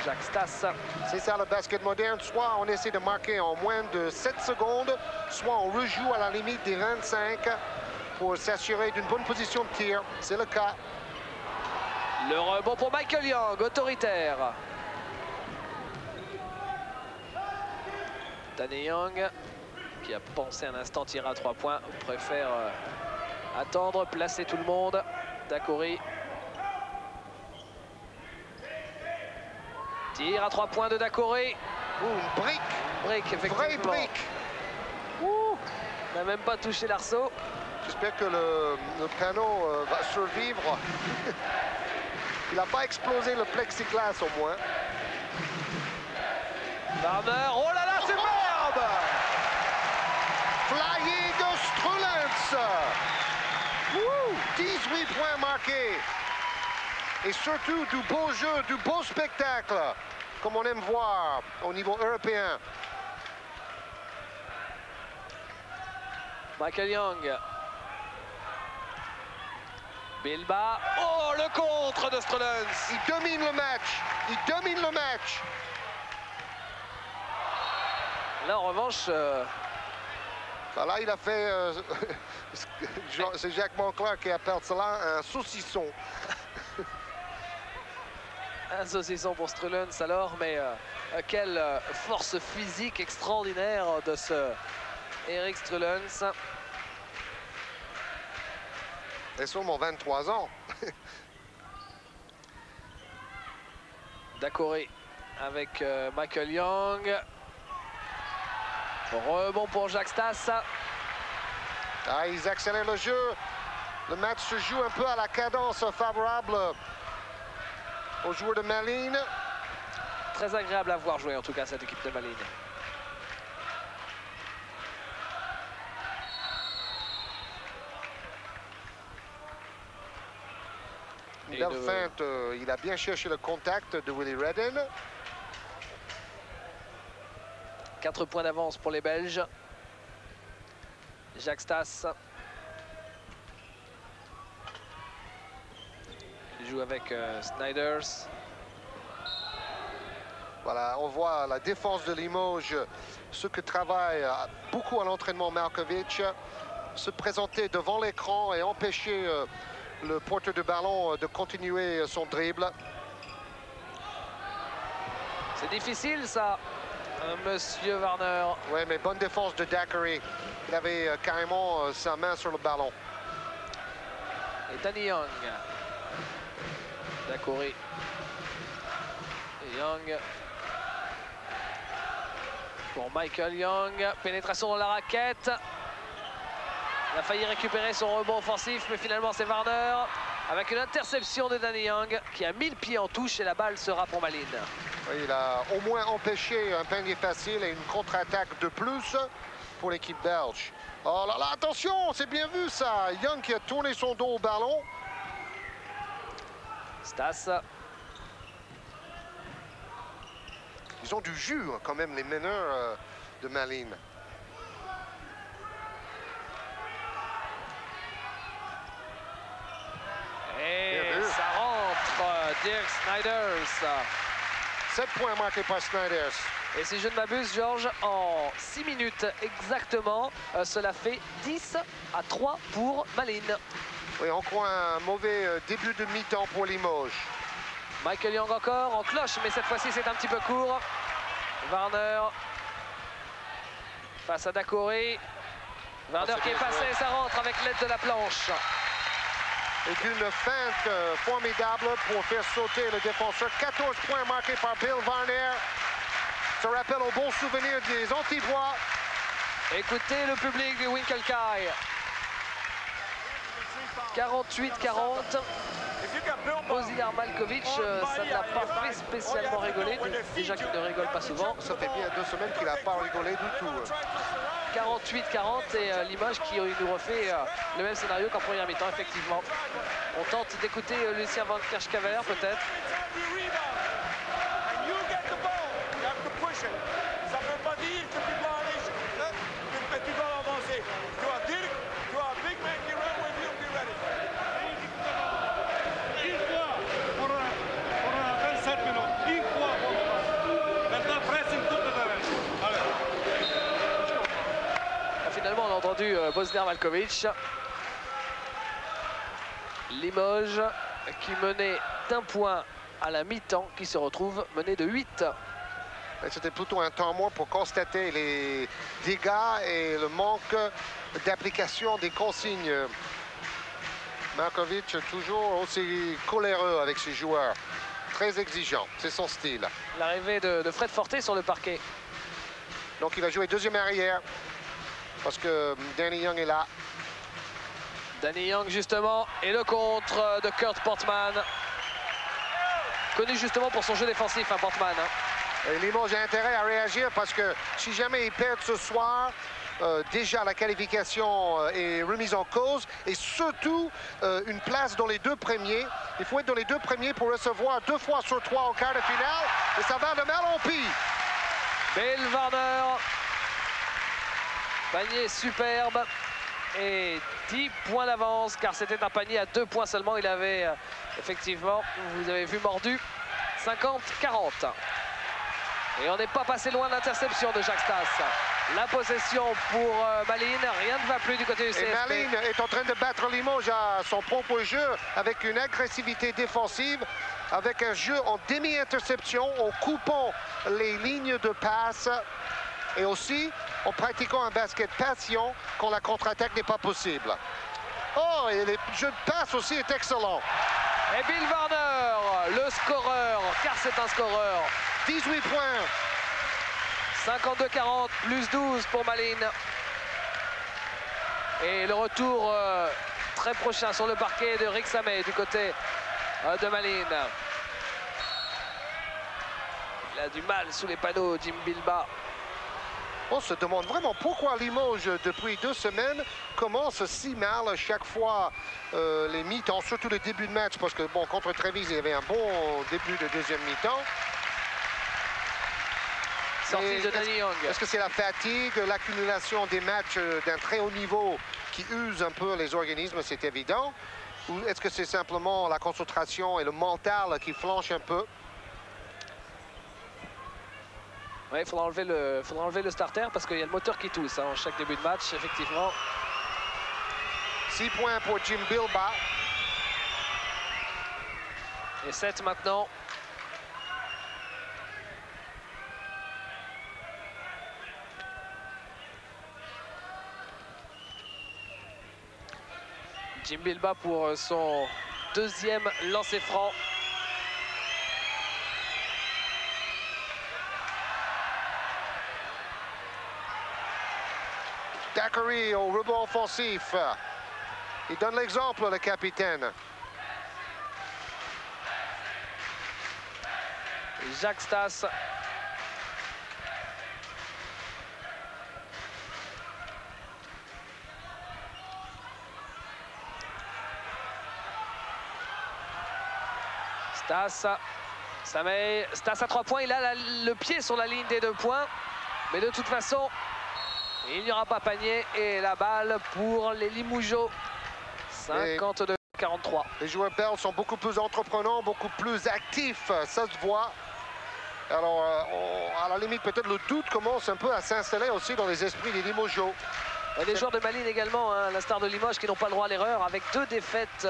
Jacques Stas. C'est ça le basket moderne. Soit on essaie de marquer en moins de 7 secondes, soit on rejoue à la limite des 25 pour s'assurer d'une bonne position de tir. C'est le cas. Le rebond pour Michael Young, autoritaire. Danny Young, qui a pensé un instant tirer à 3 points, préfère attendre, placer tout le monde. Dacoury. Tir à 3 points de Dacoury. Une brique. Brique, effectivement. Vraie brique. N'a même pas touché l'arceau. J'espère que le panneau va survivre. Il n'a pas explosé le plexiglas au moins. Warner, oh là là, superbe! Flyé de Strulens. 18 points marqués. Et surtout du beau jeu, du beau spectacle, comme on aime voir au niveau européen. Michael Young. Bilba. Oh, le contre de Strulens. Il domine le match. Il domine le match. Là, en revanche... Là, il a fait... c'est Jacques Monclar qui appelle cela un saucisson. Un saucisson pour Strulens alors, mais quelle force physique extraordinaire de ce Erik Strulens. Et sûrement 23 ans. Dacoury avec Michael Young. Rebond pour Jacques Stas. Ah, ils accélèrent le jeu. Le match se joue un peu à la cadence favorable aux joueurs de Malines. Très agréable à voir jouer en tout cas cette équipe de Malines. Une belle feinte. Il a bien cherché le contact de Willie Redden. 4 points d'avance pour les Belges. Jacques Stas. Il joue avec Snyders. Voilà, on voit la défense de Limoges, ce que travaille beaucoup à l'entraînement Markovic, se présenter devant l'écran et empêcher le porteur de ballon de continuer son dribble. C'est difficile ça, monsieur Warner. Oui, mais bonne défense de Dacoury. Il avait carrément sa main sur le ballon. Et Danny Young. Dacoury. Et Young. Pour Michael Young. Pénétration dans la raquette. Il a failli récupérer son rebond offensif, mais finalement c'est Warner. Avec une interception de Danny Young qui a mis le pied en touche et la balle sera pour Malines. Oui, il a au moins empêché un panier facile et une contre-attaque de plus pour l'équipe belge. Oh là là, attention, c'est bien vu ça. Young qui a tourné son dos au ballon. Stas. Ils ont du jus quand même, les meneurs de Malines. Et ça rentre, Dirk Snyders. 7 points marqués par Snyders. Et si je ne m'abuse, Georges, en 6 minutes exactement, cela fait 10-3 pour Malines. Oui, encore un mauvais début de mi-temps pour Limoges. Michael Young encore en cloche, mais cette fois-ci c'est un petit peu court. Warner face à Dacoury. Warner qui est passé, ça rentre avec l'aide de la planche. Et une feinte formidable pour faire sauter le défenseur. 14 points marqués par Bill Warner. Ça rappelle au bon souvenir des Antivois. Écoutez le public du Winkelkai. 48-40. Bozidar Malkovic, ça ne l'a pas fait spécialement rigoler. Déjà qu'il ne rigole pas souvent. Ça fait bien 2 semaines qu'il n'a pas rigolé du tout. 48-40 et Limoges qui nous refait le même scénario qu'en première mi-temps, effectivement. On tente d'écouter Lucien Van Kerschkaver, peut-être. Ça ne veut pas dire que tu dois aller, que tu dois avancer. Tu as Dirk, tu as Big Man qui run with you, be ready. Une fois pour 27 minutes. Une fois pour le maintenant, pressing tout le terrain. Allez. Finalement, on a entendu Bozidar Malkovic. Limoges qui menait d'un point à la mi-temps qui se retrouve mené de 8. C'était plutôt un temps mort pour constater les dégâts et le manque d'application des consignes. Markovic toujours aussi coléreux avec ses joueurs. Très exigeant, c'est son style. L'arrivée de Fred Forte sur le parquet. Donc il va jouer deuxième arrière parce que Danny Young est là. Danny Young justement, et le contre de Kurt Portman. Connu justement pour son jeu défensif, hein, Portman. Hein. Et Limoges a intérêt à réagir parce que si jamais ils perdent ce soir, déjà la qualification est remise en cause et surtout une place dans les deux premiers. Il faut être dans les deux premiers pour recevoir 2 fois sur 3 en quart de finale et ça va de mal en pis. Bill Varner, panier superbe et 10 points d'avance car c'était un panier à 2 points seulement. Il avait effectivement, vous avez vu, mordu 50-40. Et on n'est pas passé loin de l'interception de Jacques Stas. La possession pour Malines, rien ne va plus du côté du CSP. Et Malines est en train de battre Limoges à son propre jeu avec une agressivité défensive, avec un jeu en demi-interception, en coupant les lignes de passe et aussi en pratiquant un basket patient quand la contre-attaque n'est pas possible. Oh, et le jeu de passe aussi est excellent. Et Bill Varner, le scoreur, car c'est un scoreur. 18 points. 52-40, plus 12 pour Malines. Et le retour très prochain sur le parquet de Rick Samé du côté de Malines. Il a du mal sous les panneaux, Jim Bilbao. On se demande vraiment pourquoi Limoges, depuis 2 semaines, commence si mal chaque fois les mi-temps, surtout le début de match, parce que bon, contre Trévise, il y avait un bon début de deuxième mi-temps. Sortie de Danny Young. Est-ce que c'est la fatigue, l'accumulation des matchs d'un très haut niveau qui use un peu les organismes, c'est évident? Ou est-ce que c'est simplement la concentration et le mental qui flanchent un peu? Oui, il faudra enlever le starter parce qu'il y a le moteur qui tousse en chaque début de match, effectivement. 6 points pour Jim Bilbao. Et 7 maintenant. Jim Bilbao pour son deuxième lancer franc. Daiquiri au rebond offensif. Il donne l'exemple, le capitaine. Jacques Stas. Stas à 3 points. Il a le pied sur la ligne des 2 points. Mais de toute façon, il n'y aura pas panier. Et la balle pour les Limougeaux. 52-43. Les joueurs belges sont beaucoup plus entreprenants, beaucoup plus actifs. Ça se voit. Alors, à la limite, peut-être le doute commence un peu à s'installer aussi dans les esprits des Limogeaux. Et les joueurs de Malines également, hein, la star de Limoges, qui n'ont pas le droit à l'erreur, avec 2 défaites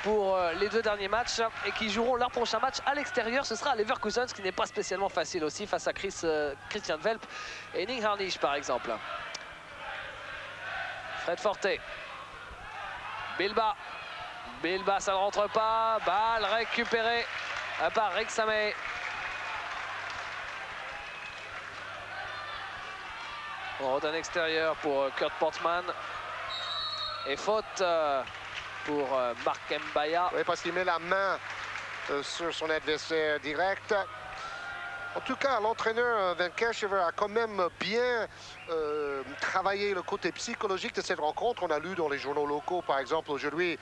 pour les 2 derniers matchs et qui joueront leur prochain match à l'extérieur. Ce sera à Leverkusen, ce qui n'est pas spécialement facile aussi face à Christian Velp et Nick Harnisch par exemple. Fred Forte. Bilbao, ça ne rentre pas. Balle récupérée par Rick Samé. On redonne extérieur pour Kurt Portman. Et faute pour Mark Mbaya. Oui, parce qu'il met la main sur son adversaire direct. En tout cas, l'entraîneur Van Kerschever a quand même bien travaillé le côté psychologique de cette rencontre. On a lu dans les journaux locaux, par exemple, aujourd'hui,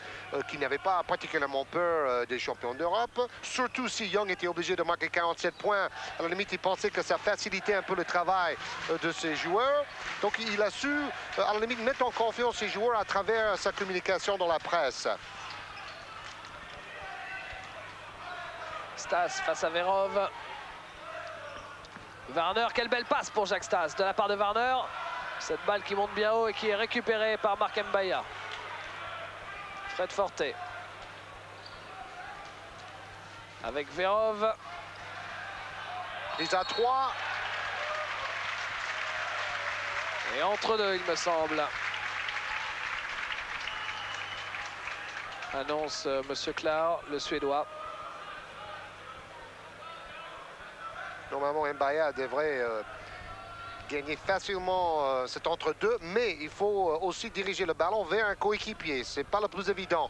qu'il n'avait pas particulièrement peur des champions d'Europe. Surtout si Young était obligé de marquer 47 points. À la limite, il pensait que ça facilitait un peu le travail de ses joueurs. Donc, il a su, à la limite, mettre en confiance ses joueurs à travers sa communication dans la presse. Stas face à Verov. Varner, quelle belle passe pour Jacques Stas de la part de Varner. Cette balle qui monte bien haut et qui est récupérée par Mark Mbaya. Fred Forte. avec Verov. Ils à 3. Et entre deux, il me semble. Annonce Monsieur Klar, le Suédois. Normalement, Mbaya devrait gagner facilement cet entre-deux, mais il faut aussi diriger le ballon vers un coéquipier. C'est pas le plus évident.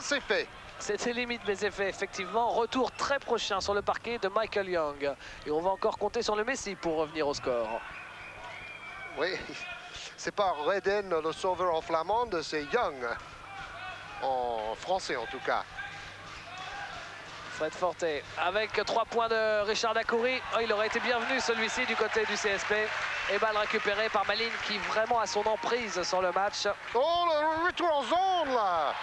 C'est fait. C'était limite mais c'est fait, effectivement. Retour très prochain sur le parquet de Michael Young. Et on va encore compter sur le Messi pour revenir au score. Oui, c'est pas Redden le sauveur en flamande, c'est Young. En français en tout cas. Fred Forte avec 3 points de Richard Dacoury. Oh, il aurait été bienvenu celui-ci du côté du CSP. Et balle récupérée par Malines qui vraiment a son emprise sur le match. Oh, le retour en zone là.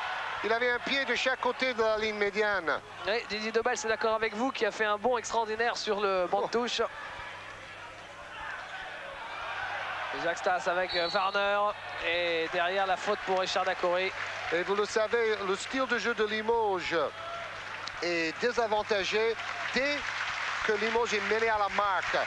Il avait un pied de chaque côté de la ligne médiane. Oui, Didier Debal, c'est d'accord avec vous, qui a fait un bond extraordinaire sur le banc de touche. Jacques Stas avec Warner. Et derrière, la faute pour Richard Dacoury. Et vous le savez, le style de jeu de Limoges est désavantagé dès que Limoges est mêlé à la marque.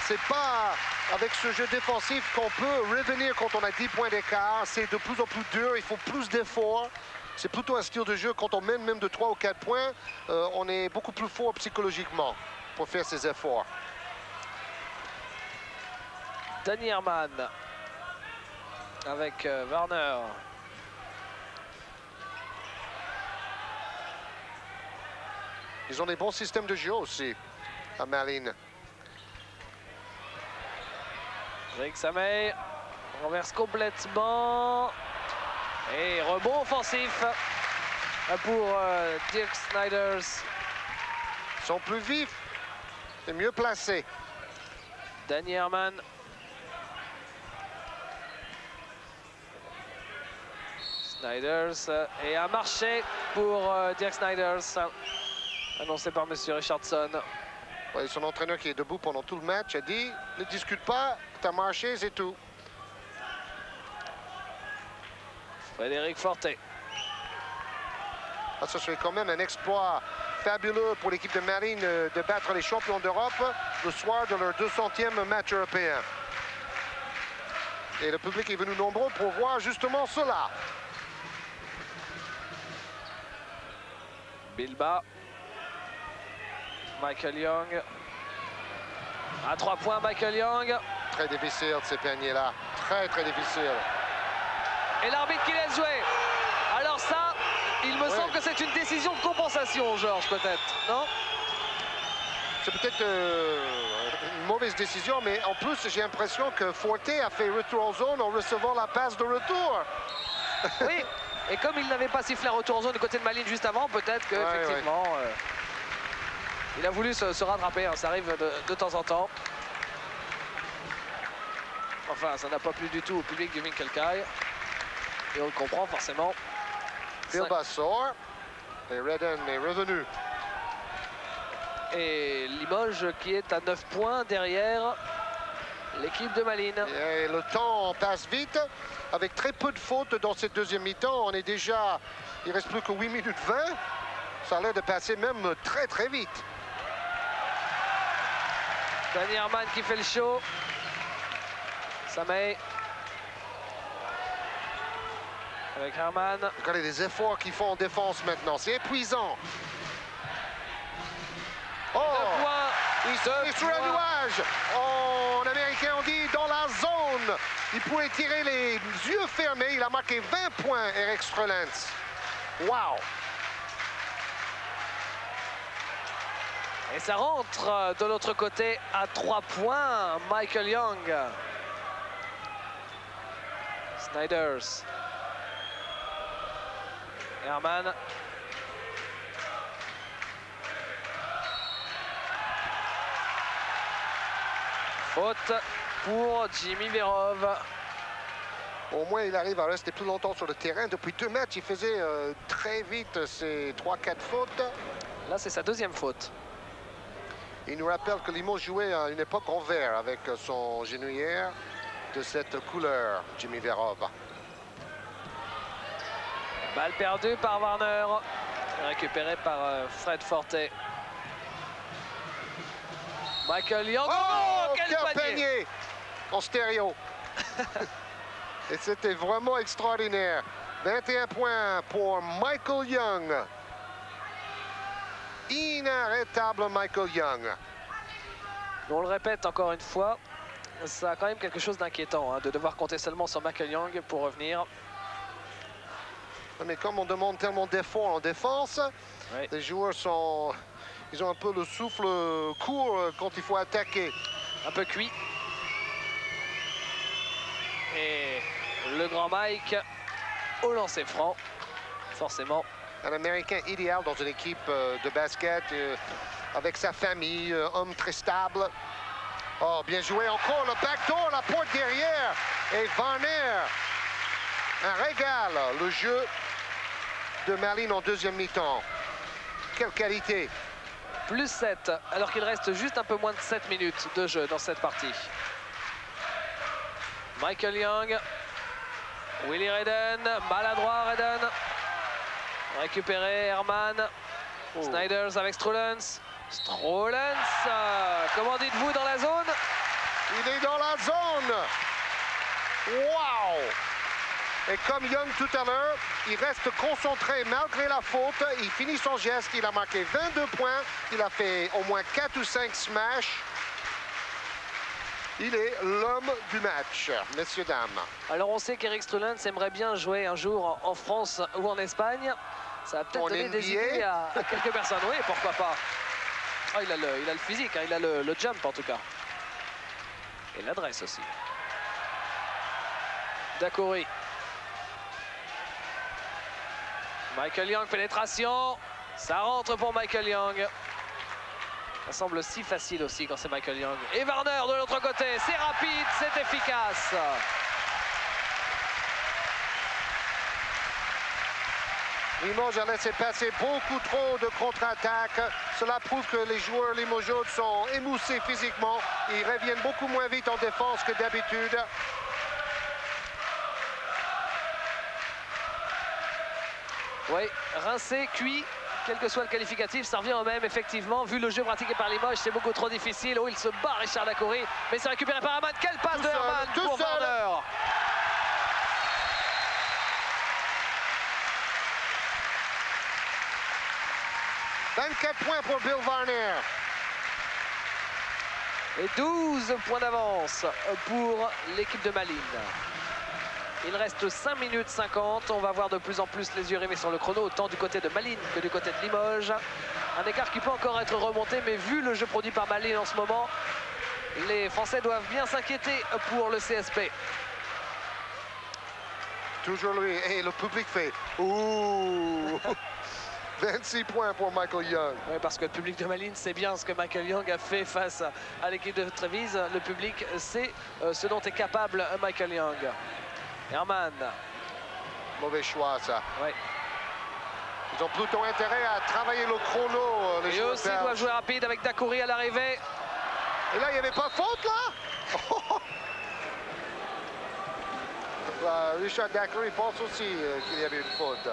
C'est pas avec ce jeu défensif qu'on peut revenir quand on a 10 points d'écart. C'est de plus en plus dur, il faut plus d'efforts. C'est plutôt un style de jeu, quand on mène même de 3 ou 4 points, on est beaucoup plus fort psychologiquement pour faire ces efforts. Danny Herman avec Warner. Ils ont des bons systèmes de jeu aussi, à Malines. Rick Samay renverse complètement. Et rebond offensif pour Dirk Snijders. Ils sont plus vifs et mieux placés. Danny Herman. Snijders et un marché pour Dirk Snijders. Annoncé par Monsieur Richardson. Ouais, son entraîneur qui est debout pendant tout le match a dit « Ne discute pas, t'as marché, c'est tout. » Frédéric Forte. Ah, ça serait quand même un exploit fabuleux pour l'équipe de Malines de battre les champions d'Europe le soir de leur 200e match européen. Et le public est venu nombreux pour voir justement cela. Bilba. Michael Young. À 3 points, Michael Young. Très difficile ces paniers-là. Très, très difficile. Et l'arbitre qui laisse jouer. Alors ça, il me semble que c'est une décision de compensation, Georges, peut-être, non? C'est peut-être une mauvaise décision, mais en plus, j'ai l'impression que Forte a fait retour en zone en recevant la passe de retour. Oui, et comme il n'avait pas sifflé un retour en zone du côté de Malines juste avant, peut-être qu'effectivement, il a voulu se rattraper. Hein. Ça arrive de temps en temps. Enfin, ça n'a pas plu du tout au public du Winkelkai. Et on le comprend forcément. Bilba sort et Redden est revenu. Et Limoges qui est à 9 points derrière l'équipe de Malines. Et le temps passe vite, avec très peu de fautes dans cette deuxième mi-temps. On est déjà, il reste plus que 8 minutes 20. Ça a l'air de passer même très très vite. Danny Herman qui fait le show. Samay. Avec Herman. Regardez les efforts qu'ils font en défense maintenant. C'est épuisant. Oh! Il est sur un nuage. En américain, on dit dans la zone. Il pouvait tirer les yeux fermés. Il a marqué 20 points, Eric Strelens. Wow! Et ça rentre de l'autre côté à 3 points, Michael Young. Snijders. Herman. Faute pour Jimmy Verov. Au moins, il arrive à rester plus longtemps sur le terrain. Depuis 2 matchs, il faisait très vite ses 3-4 fautes. Là, c'est sa deuxième faute. Il nous rappelle que Limoges jouait à une époque en vert avec son genouillère de cette couleur, Jimmy Verov. Balle perdue par Warner. Récupéré par Fred Forte. Michael Young. Oh, quel panier en stéréo. Et c'était vraiment extraordinaire. 21 points pour Michael Young. Inarrêtable Michael Young. On le répète encore une fois, ça a quand même quelque chose d'inquiétant hein, de devoir compter seulement sur Michael Young pour revenir. Mais comme on demande tellement d'efforts en défense, Oui. les joueurs ils ont un peu le souffle court quand il faut attaquer. Un peu cuit. Et le grand Mike au lancer franc, forcément. Un Américain idéal dans une équipe de basket, avec sa famille, homme très stable. Oh, bien joué encore, le backdoor, la porte derrière. Et Varner, un régal, le jeu de Malin en deuxième mi-temps. Quelle qualité. Plus 7, alors qu'il reste juste un peu moins de 7 minutes de jeu dans cette partie. Michael Young, Willie Redden, maladroit Redden. Récupéré Herman. Oh. Snyders avec Strolens. Strolens, comment dites-vous dans la zone? Il est dans la zone. Wow! Et comme Young tout à l'heure, il reste concentré malgré la faute. Il finit son geste, il a marqué 22 points. Il a fait au moins 4 ou 5 smash. Il est l'homme du match, messieurs, dames. Alors on sait qu'Eric Strolens aimerait bien jouer un jour en France ou en Espagne. Ça va peut-être donner des idées à quelques personnes. Oui, pourquoi pas. Oh, il a le physique, hein, il a le jump en tout cas. Et l'adresse aussi. Dacoury. Michael Young, pénétration. Ça rentre pour Michael Young. Ça semble si facile aussi quand c'est Michael Young. Et Varner de l'autre côté. C'est rapide, c'est efficace. Limoges a laissé passer beaucoup trop de contre-attaques. Cela prouve que les joueurs limogeaux sont émoussés physiquement. Ils reviennent beaucoup moins vite en défense que d'habitude. Oui, rincé, cuit, quel que soit le qualificatif, ça revient au même, effectivement. Vu le jeu pratiqué par Limoges, c'est beaucoup trop difficile. Oh, il se bat, Richard Dacoury, mais c'est récupéré par Herman. Quelle passe de Herman pour Varner. 24 points pour Bill Varner. Et 12 points d'avance pour l'équipe de Malines. Il reste 5 minutes 50. On va voir de plus en plus les yeux rivés sur le chrono, autant du côté de Malines que du côté de Limoges. Un écart qui peut encore être remonté, mais vu le jeu produit par Malines en ce moment, les Français doivent bien s'inquiéter pour le CSP. Toujours lui. Et le public fait ouh. 26 points pour Michael Young. Oui, parce que le public de Malines sait bien ce que Michael Young a fait face à l'équipe de Trévise. Le public sait ce dont est capable Michael Young. Herman. Mauvais choix, ça. Oui. Ils ont plutôt intérêt à travailler le chrono. Les Et aussi doit jouer rapide avec Dacoury à l'arrivée. Et là, il n'y avait pas faute, là. Richard Dacoury pense aussi qu'il y avait une faute.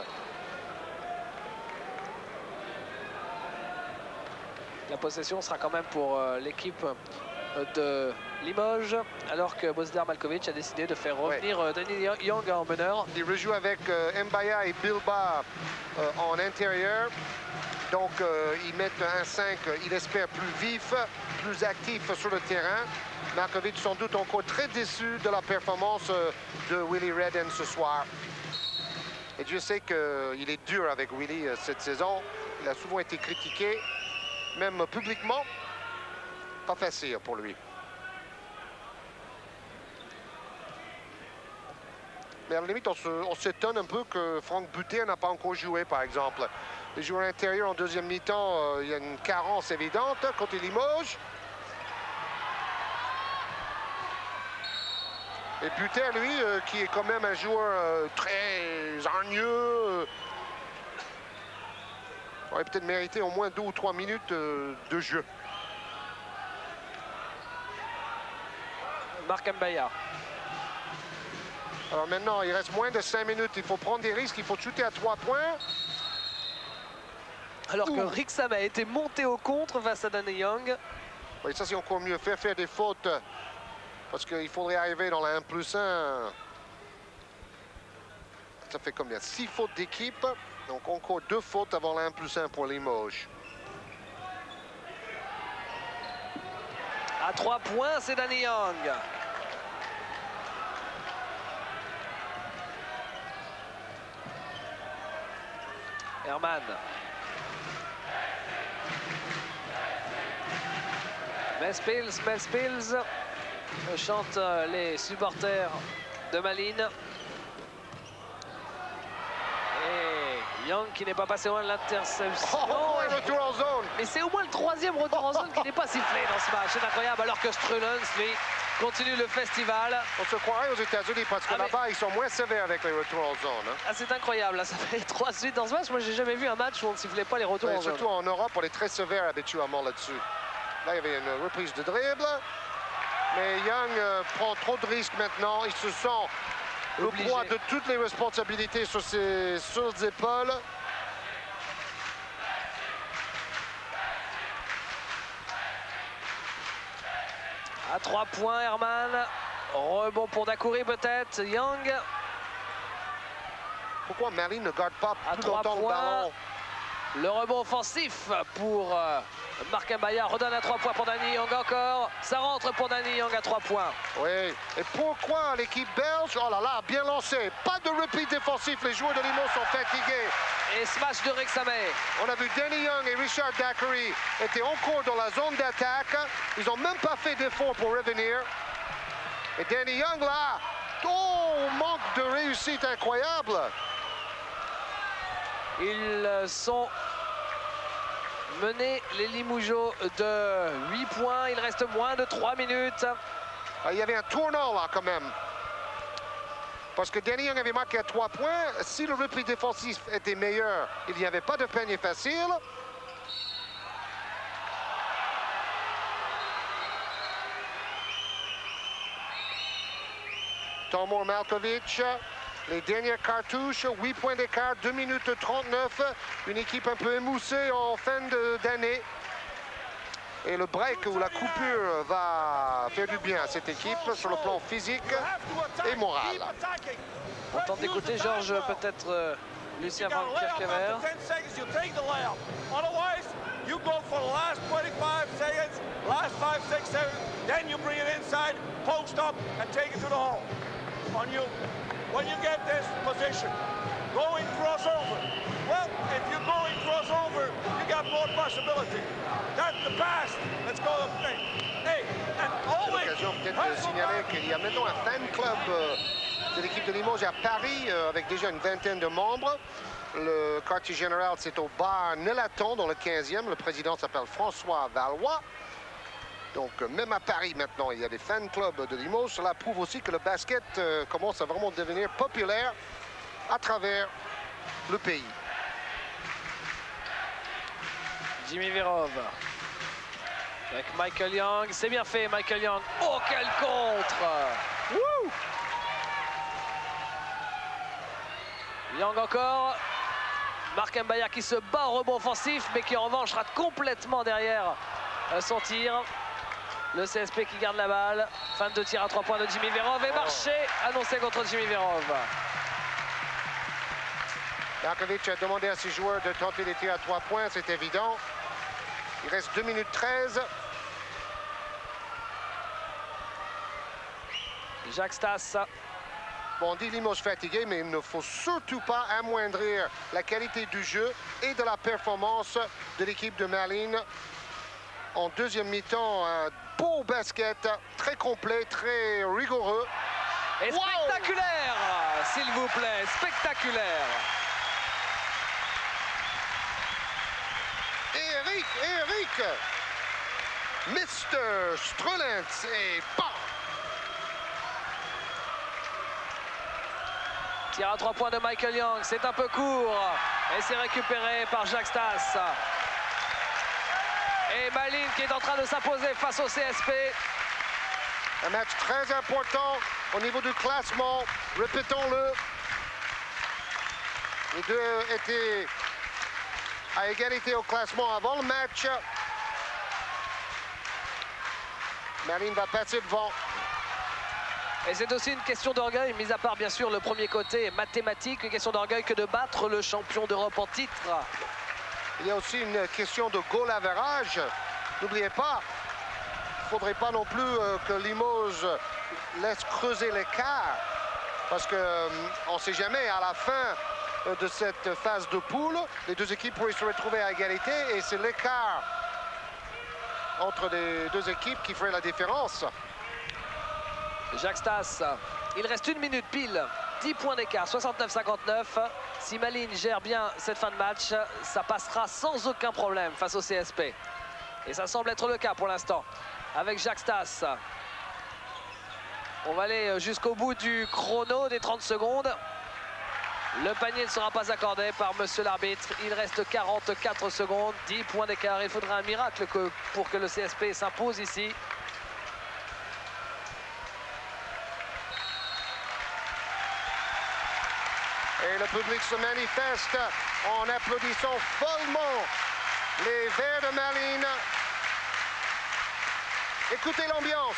La possession sera quand même pour l'équipe de Limoges, alors que Bosdar Malkovic a décidé de faire revenir Danny Young en meneur. Il rejoue avec Mbaya et Bilba en intérieur. Donc, ils mettent un 5, il espère plus vif, plus actif sur le terrain. Malkovic sans doute encore très déçu de la performance de Willie Redden ce soir. Et Dieu sait qu'il est dur avec Willie cette saison. Il a souvent été critiqué, même publiquement. Pas facile pour lui. Mais à la limite, on s'étonne un peu que Franck Buter n'a pas encore joué, par exemple. Les joueurs intérieurs en deuxième mi-temps, il y a une carence évidente côté Limoges. Et Buter, lui, qui est quand même un joueur très hargneux, aurait peut-être mérité au moins 2 ou 3 minutes de jeu. Marc Mbaya. Alors maintenant, il reste moins de 5 minutes. Il faut prendre des risques, il faut shooter à 3 points. Alors que Rick Sam a été monté au contre face à Danny Young. Oui, ça c'est encore mieux. Faire des fautes. Parce qu'il faudrait arriver dans la 1+1. Ça fait combien? 6 fautes d'équipe. Donc encore 2 fautes avant la 1+1 pour Limoges. À 3 points, c'est Danny Young. Herman. Mespils, chantent les supporters de Malines. Et Young qui n'est pas passé loin de l'interception. Retour en zone. Mais c'est au moins le 3e retour en zone qui n'est pas sifflé dans ce match. C'est incroyable, alors que Strelens, lui, continue le festival. On se croirait aux États-Unis parce que là-bas, ils sont moins sévères avec les retours en zone. Hein. Ah, c'est incroyable, là, ça fait 3 suites dans ce match. Moi, j'ai jamais vu un match où on ne sifflait pas les retours en zone. Surtout en Europe, on est très sévère habituellement là-dessus. Là, il y avait une reprise de dribble. Mais Young prend trop de risques maintenant. Il se sent le poids de toutes les responsabilités sur ses épaules. À 3 points, Herman. Rebond pour Dacoury peut-être. Young. Pourquoi Malines ne garde pas à plus 3 longtemps points. le ballon? Le rebond offensif pour Marc Mbaya. Redonne à 3 points pour Danny Young encore. Ça rentre pour Danny Young à 3 points. Oui. Et pourquoi l'équipe belge? Oh là là, bien lancé. Pas de repli défensif. Les joueurs de Limoges sont fatigués. Et smash de Rick Samet. On a vu Danny Young et Richard Dacoury étaient encore dans la zone d'attaque. Ils n'ont même pas fait d'effort pour revenir. Et Danny Young là, manque de réussite incroyable. Ils sont menés, les Limougeaux, de 8 points. Il reste moins de 3 minutes. Il y avait un tournant là quand même. Parce que Danny Young avait marqué à 3 points. Si le repli défensif était meilleur, il n'y avait pas de panier facile. Tomo Malkovich, les dernières cartouches, 8 points d'écart, 2 minutes 39. Une équipe un peu émoussée en fin d'année. Et le break ou la coupure va faire du bien à cette équipe sur le plan physique et moral. On tente d'écouter Georges, peut-être Lucien Van Kerkever. You go for the last 25 seconds, last 5, 6, 7, then you bring it inside, post up, and take it to the hole. On you, when you get this position, going crossover. Well, if you're going crossover, you got more possibility. That's the pass. Let's go. Hey, and always. C'est l'occasion peut-être de signaler qu'il y a maintenant un fan club de l'équipe de Limoges à Paris avec déjà une vingtaine de membres. Le quartier général, c'est au bar Nelaton, dans le 15e. Le président s'appelle François Valois. Donc, même à Paris, maintenant, il y a des fan clubs de Limoges. Cela prouve aussi que le basket commence à vraiment devenir populaire à travers le pays. Jimmy Verov avec Michael Young. C'est bien fait, Michael Young. Oh, quel contre! Wouh! Young encore. Marc Mbaya qui se bat au rebond offensif, mais qui en revanche rate complètement derrière son tir. Le CSP qui garde la balle. Fin de tir à 3 points de Jimmy Verov. Et marché annoncé contre Jimmy Verov. Markovic a demandé à ses joueurs de tenter des tirs à 3 points, c'est évident. Il reste 2 minutes 13. Jacques Stas. Bon, on dit Limoges fatigué, mais il ne faut surtout pas amoindrir la qualité du jeu et de la performance de l'équipe de Malines. En deuxième mi-temps, un beau basket, très complet, très rigoureux. Et spectaculaire, s'il vous plaît, spectaculaire. Et Eric, Mr. Strelens et bam! Tir à 3 points de Michael Young, c'est un peu court et c'est récupéré par Jacques Stas. Et Malines qui est en train de s'imposer face au CSP. Un match très important au niveau du classement, répétons-le. Les deux étaient à égalité au classement avant le match. Malines va passer devant. Et c'est aussi une question d'orgueil, mis à part bien sûr le premier côté mathématique, une question d'orgueil que de battre le champion d'Europe en titre. Il y a aussi une question de goal average. N'oubliez pas, il ne faudrait pas non plus que Limoges laisse creuser l'écart. Parce qu'on ne sait jamais, à la fin de cette phase de poule, les deux équipes pourraient se retrouver à égalité. Et c'est l'écart entre les deux équipes qui ferait la différence. Jacques Stas, il reste 1 minute pile, 10 points d'écart, 69-59. Si Malines gère bien cette fin de match, ça passera sans aucun problème face au CSP. Et ça semble être le cas pour l'instant avec Jacques Stas. On va aller jusqu'au bout du chrono des 30 secondes. Le panier ne sera pas accordé par monsieur l'arbitre. Il reste 44 secondes, 10 points d'écart. Il faudra un miracle pour que le CSP s'impose ici. Et le public se manifeste en applaudissant follement les Verts de Malines. Écoutez l'ambiance.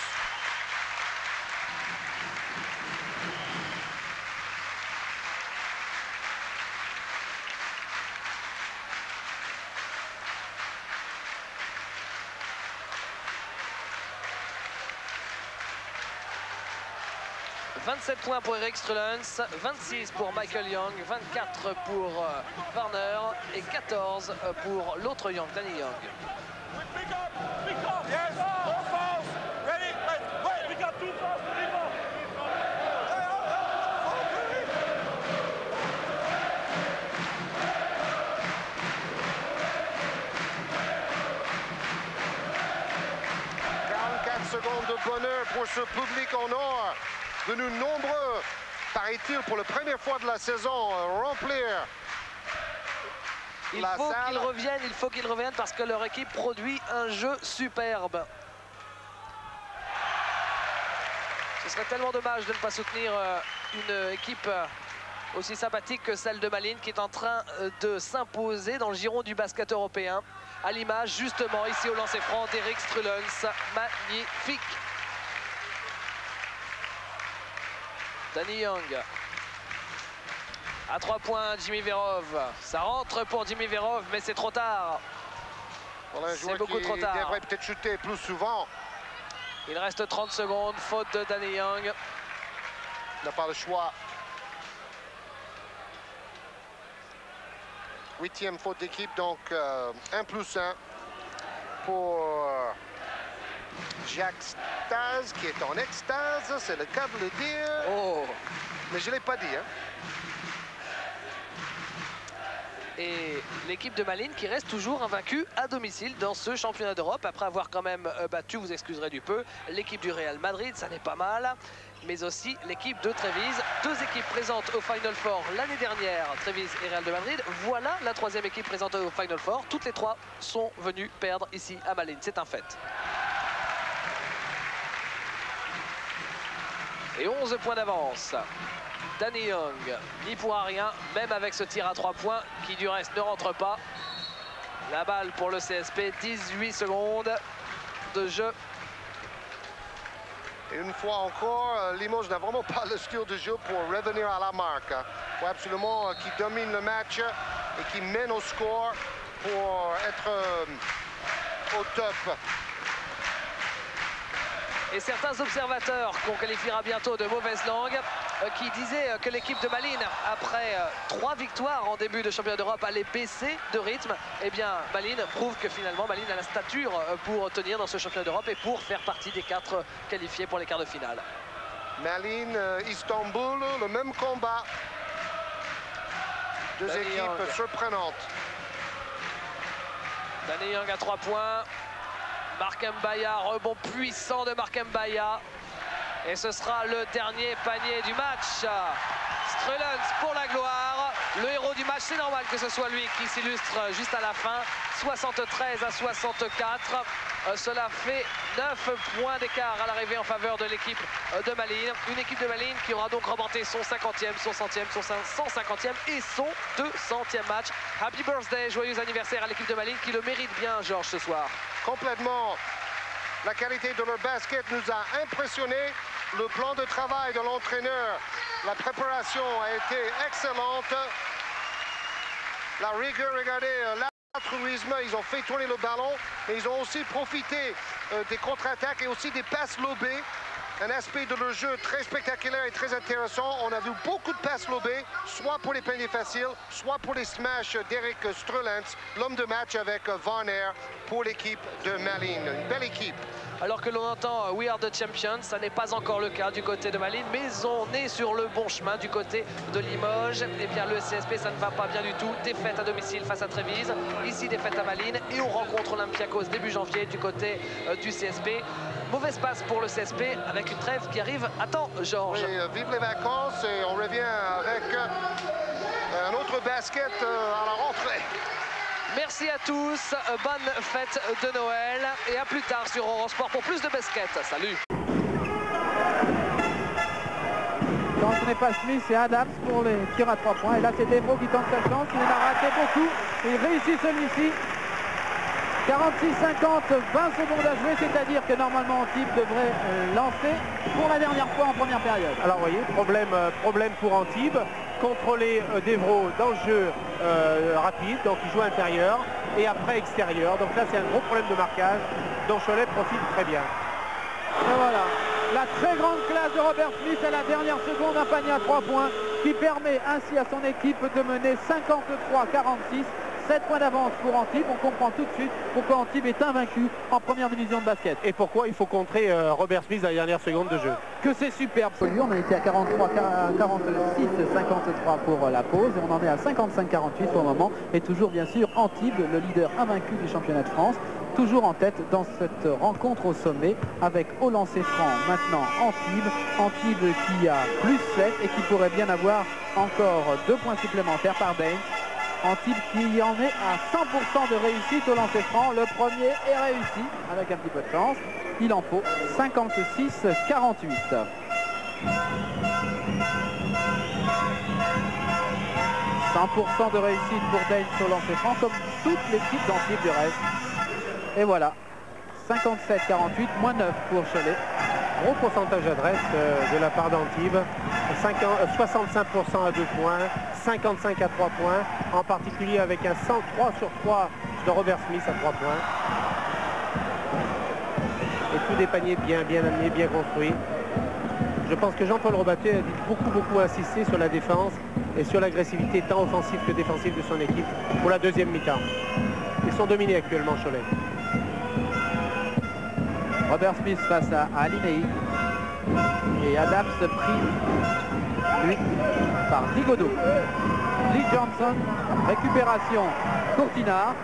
« 27 points pour Eric Strelens, 26 pour Michael Young, 24 pour Warner et 14 pour l'autre Young, Danny Young. Yes, four fouls. Ready? Wait, we got 2 fouls to leave off. Secondes de bonheur pour ce public en or, venu nombreux, paraît-il, pour la première fois de la saison, remplir la salle. Il faut qu'ils reviennent parce que leur équipe produit un jeu superbe. Ce serait tellement dommage de ne pas soutenir une équipe aussi sympathique que celle de Malines qui est en train de s'imposer dans le giron du basket européen. À l'image, justement, ici au lancer franc d'Eric Strelens. Magnifique. Danny Young. À 3 points, Jimmy Verov. Ça rentre pour Jimmy Verov, mais c'est trop tard. C'est beaucoup trop tard. Il devrait peut-être shooter plus souvent. Il reste 30 secondes. Faute de Danny Young. Il n'a pas le choix. 8e faute d'équipe, donc 1+1 pour Jacques Stas, qui est en extase, c'est le cas de le dire. Oh. Mais je ne l'ai pas dit. Hein. Et l'équipe de Malines qui reste toujours invaincue à domicile dans ce championnat d'Europe, après avoir quand même battu, vous excuserez du peu, l'équipe du Real Madrid, ça n'est pas mal. Mais aussi l'équipe de Trévise. 2 équipes présentes au Final Four l'année dernière, Trévise et Real de Madrid. Voilà la 3e équipe présente au Final Four. Toutes les 3 sont venues perdre ici à Malines, c'est un fait. Et 11 points d'avance. Danny Young n'y pourra rien, même avec ce tir à 3 points qui du reste ne rentre pas. La balle pour le CSP, 18 secondes de jeu. Et une fois encore, Limoges n'a vraiment pas le style de jeu pour revenir à la marque. Il faut absolument qu'il domine le match et qu'il mène au score pour être au top. Et certains observateurs qu'on qualifiera bientôt de mauvaise langue qui disaient que l'équipe de Malines, après 3 victoires en début de championnat d'Europe, allait baisser de rythme. Eh bien, Malines prouve que finalement Malines a la stature pour tenir dans ce championnat d'Europe et pour faire partie des 4 qualifiés pour les quarts de finale. Malines, Istanbul, le même combat. 2 équipes surprenantes. Danny Young à 3 points. Marc Mbaya, rebond puissant de Marc Mbaya. Et ce sera le dernier panier du match. Strelens pour la gloire. Le héros du match, c'est normal que ce soit lui qui s'illustre juste à la fin. 73-64. Cela fait 9 points d'écart à l'arrivée en faveur de l'équipe de Malines. Une équipe de Malines qui aura donc remporté son 50e, son 100e, son 150e et son 200e match. Happy birthday, joyeux anniversaire à l'équipe de Malines qui le mérite bien, Georges, ce soir. Complètement. La qualité de leur basket nous a impressionnés. Le plan de travail de l'entraîneur, la préparation a été excellente. La rigueur, regardez, l'altruisme, ils ont fait tourner le ballon, mais ils ont aussi profité des contre-attaques et aussi des passes lobées. Un aspect de leur jeu très spectaculaire et très intéressant. On a vu beaucoup de passes lobées, soit pour les paniers faciles, soit pour les smash d'Eric Strelens, l'homme de match avec Warner pour l'équipe de Malines. Une belle équipe. Alors que l'on entend We are the champions, ça n'est pas encore le cas du côté de Malines, mais on est sur le bon chemin du côté de Limoges. Et bien le CSP, ça ne va pas bien du tout. Défaite à domicile face à Trévise, ici défaite à Malines et on rencontre Olympiakos début janvier du côté du CSP. Mauvaise passe pour le CSP avec une trêve qui arrive à temps, Georges. Oui, vive les vacances et on revient avec un autre basket à la rentrée. Merci à tous, bonne fête de Noël et à plus tard sur Eurosport pour plus de basket. Salut. Quand ce n'est pas Smith, c'est Adams pour les tirs à 3 points. Et là, c'est Devro qui tente sa chance. Il en a raté beaucoup. Il réussit celui-ci. 46-50, 20 secondes à jouer, c'est-à-dire que normalement Antibes devrait lancer pour la dernière fois en première période. Alors vous voyez, problème pour Antibes, contrôler Devro dans le jeu rapide, donc il joue intérieur et après extérieur. Donc là c'est un gros problème de marquage dont Cholet profite très bien. Et voilà, la très grande classe de Robert Smith à la dernière seconde, un panier à 3 points qui permet ainsi à son équipe de mener 53-46. 7 points d'avance pour Antibes. On comprend tout de suite pourquoi Antibes est invaincu en première division de basket. Et pourquoi il faut contrer Robert Smith à la dernière seconde de jeu. Que c'est superbe. On a été à 43, 46, 53 pour la pause. Et on en est à 55-48 pour le moment. Et toujours bien sûr Antibes, le leader invaincu du championnat de France. Toujours en tête dans cette rencontre au sommet avec au lancer franc maintenant Antibes qui a plus 7 et qui pourrait bien avoir encore 2 points supplémentaires par Bain. Antibes qui en est à 100% de réussite au lancer franc. Le premier est réussi avec un petit peu de chance. Il en faut 56-48. « 100% de réussite pour Bain au lancer franc, comme toute l'équipe d'Antibes du reste. Et voilà, 57-48, moins 9 pour Cholet. Gros pourcentage d'adresse de la part d'Antibes. 65% à 2 points, 55 à 3 points, en particulier avec un 103 sur 3 de Robert Smith à 3 points. Et tous des paniers bien amenés, bien construits. Je pense que Jean-Paul Robaté a beaucoup insisté sur la défense et sur l'agressivité tant offensive que défensive de son équipe pour la deuxième mi-temps. Ils sont dominés actuellement, Cholet. Robert Smith face à Alinei. Et Adams pris, lui, par Digodo. Lee Johnson, récupération, Courtinard.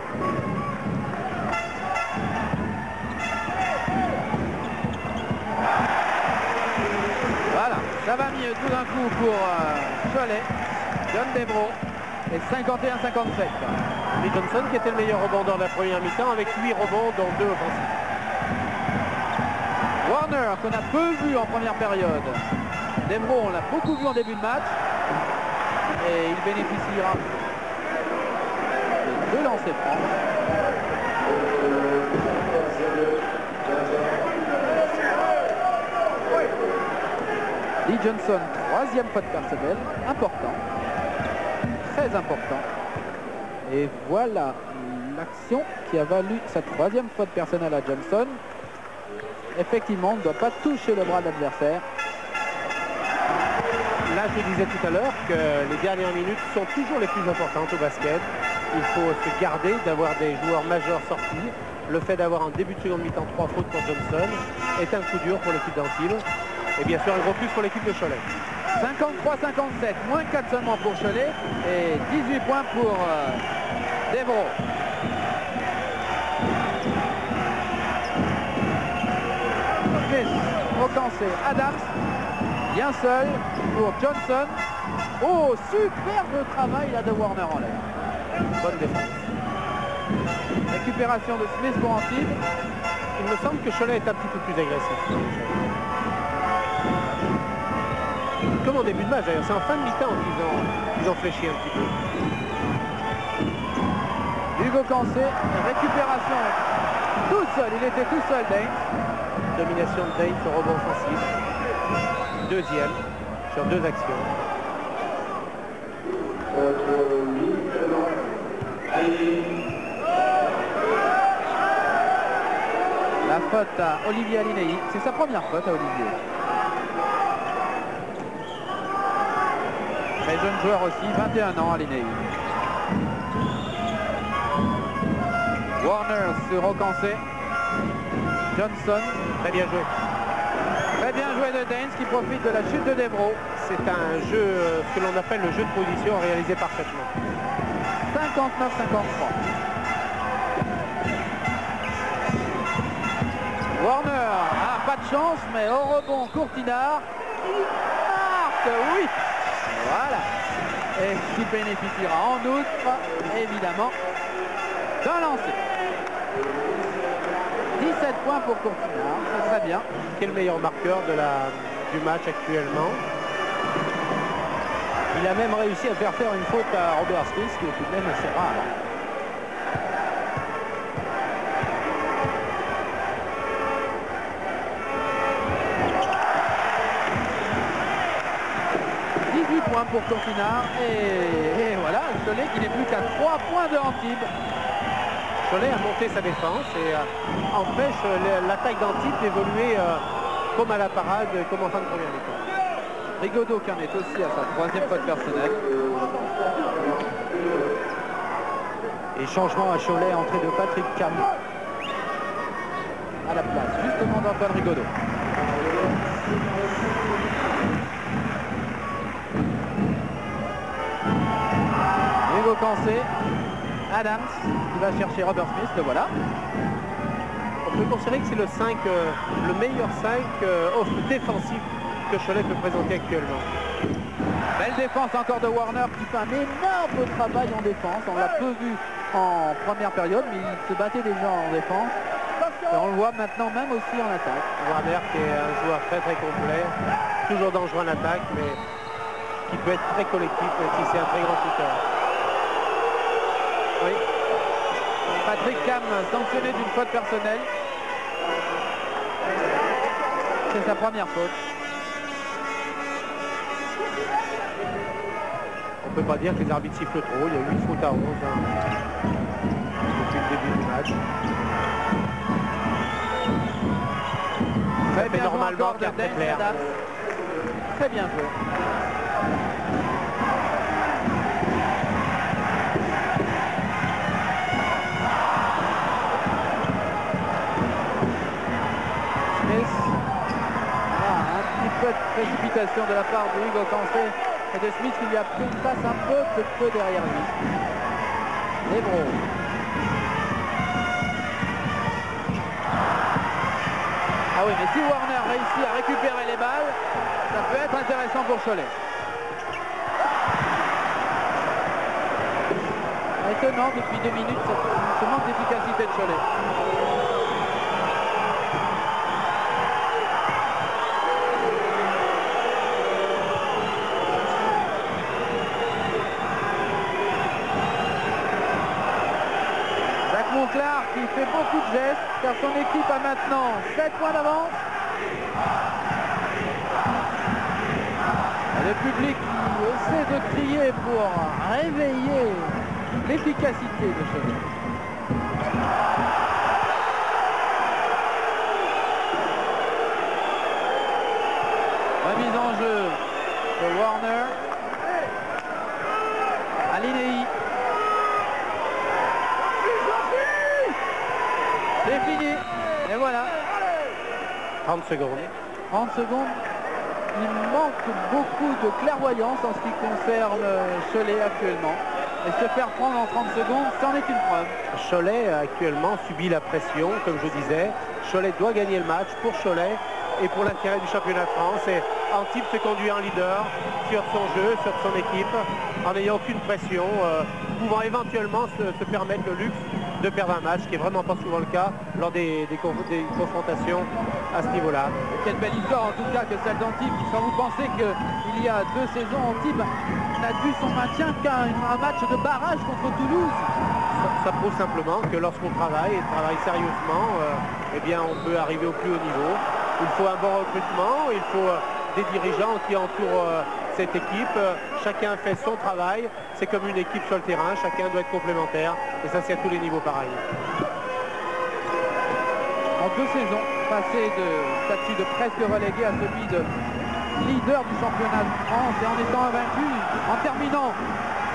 Voilà, ça va mieux tout d'un coup pour Cholet. John Devro et 51-57. Lee Johnson qui était le meilleur rebondeur de la première mi-temps avec 8 rebonds dont 2 offensifs. Warner qu'on a peu vu en première période. Devro on l'a beaucoup vu en début de match. Et il bénéficiera de 2 lancers francs. Lee Johnson, 3e faute personnelle, important, très important. Et voilà l'action qui a valu sa 3e faute personnelle à Johnson. Effectivement, on ne doit pas toucher le bras de l'adversaire. Là, je disais tout à l'heure que les dernières minutes sont toujours les plus importantes au basket. Il faut se garder d'avoir des joueurs majeurs sortis. Le fait d'avoir en début de seconde mi-temps 3 fautes pour Johnson est un coup dur pour l'équipe d'Antibes. Et bien sûr, un gros plus pour l'équipe de Cholet. 53-57, moins 4 seulement pour Cholet et 18 points pour Devro. Smith au cancer, Adams, bien seul pour Johnson. Oh, superbe travail là de Warner en l'air. Bonne défense. Récupération de Smith pour Antibes. Il me semble que Cholet est un petit peu plus agressif. Comme en début de match d'ailleurs, c'est en fin de mi-temps qu'ils ont fléchi un petit peu. Hugo Cancé, récupération tout seul, il était tout seul Daines. Domination de Daines au rebond offensif. Deuxième sur 2 actions. La faute à Olivier Alinei, c'est sa première faute à Olivier. Très jeune joueur aussi, 21 ans Alinei. Warner sur Ocancé. Johnson. Très bien joué. Très bien joué de Daines qui profite de la chute de Devro. C'est un jeu, ce que l'on appelle le jeu de position réalisé parfaitement. 59-53. Warner, pas de chance, mais au rebond, Courtinard, il marque, oui. Voilà. Et qui bénéficiera en outre, évidemment, d'un lancer. 17 points pour Courtinard, c'est très bien. Qui est le meilleur marqueur du match actuellement. Il a même réussi à faire une faute à Robert Smith, qui est tout de même assez rare. Pour Courtinard et voilà, Cholet qui n'est plus qu'à 3 points de Antibes. Cholet a monté sa défense et empêche l'attaque d'Antibes d'évoluer comme à la parade, comme en fin de première mi-temps. Rigaudot qui en est aussi à sa 3e faute personnelle. Et changement à Cholet, entrée de Patrick Cam à la place justement d'Antoine Rigaudot. Hugo Cancé, Adams qui va chercher Robert Smith, le voilà. On peut considérer que c'est le meilleur 5 défensif que Cholet peut présenter actuellement. Belle défense encore de Warner qui fait un énorme travail en défense. On l'a peu vu en première période, mais il se battait déjà en défense. Et on le voit maintenant même aussi en attaque. Warner qui est un joueur très complet, toujours dangereux en attaque, mais qui peut être très collectif si c'est un très grand shooter. Oui. Patrick Cam sanctionné d'une faute personnelle. C'est sa première faute. On ne peut pas dire que les arbitres sifflent trop. Il y a 8 fautes à 11 depuis le début du match. Très bien normalement joué de clair. Très bien joué. De précipitation de la part de Hugo Cancé et de Smith qui lui a pris une passe un peu derrière lui. Devro. Ah oui, mais si Warner réussit à récupérer les balles, ça peut être intéressant pour Cholet. Étonnant depuis 2 minutes ce manque d'efficacité de Cholet. Monclar qui fait beaucoup de gestes car son équipe a maintenant 7 points d'avance. Le public qui essaie de crier pour réveiller l'efficacité de Cholet. Remise en jeu de Warner. Alinei. C'est fini. Et voilà. 30 secondes. 30 secondes. Il manque beaucoup de clairvoyance en ce qui concerne Cholet actuellement. Et se faire prendre en 30 secondes, c'en est une preuve. Cholet actuellement subit la pression, comme je disais. Cholet doit gagner le match pour Cholet et pour l'intérêt du championnat de France. Et Antibes se conduit en leader sur son jeu, sur son équipe, en n'ayant aucune pression, pouvant éventuellement se permettre le luxe de perdre un match, ce qui est vraiment pas souvent le cas lors des confrontations à ce niveau-là. Quelle belle histoire en tout cas que celle d'Antibes, qui sans vous penser qu'il y a 2 saisons, Antibes n'a dû son maintien qu'à un match de barrage contre Toulouse. Ça prouve simplement que lorsqu'on travaille sérieusement, eh bien on peut arriver au plus haut niveau. Il faut un bon recrutement, il faut des dirigeants qui entourent cette équipe. Chacun fait son travail, c'est comme une équipe sur le terrain, chacun doit être complémentaire et ça c'est à tous les niveaux pareil. En 2 saisons, passé de statut de presque relégué à celui de leader du championnat de France et en étant invaincu, en terminant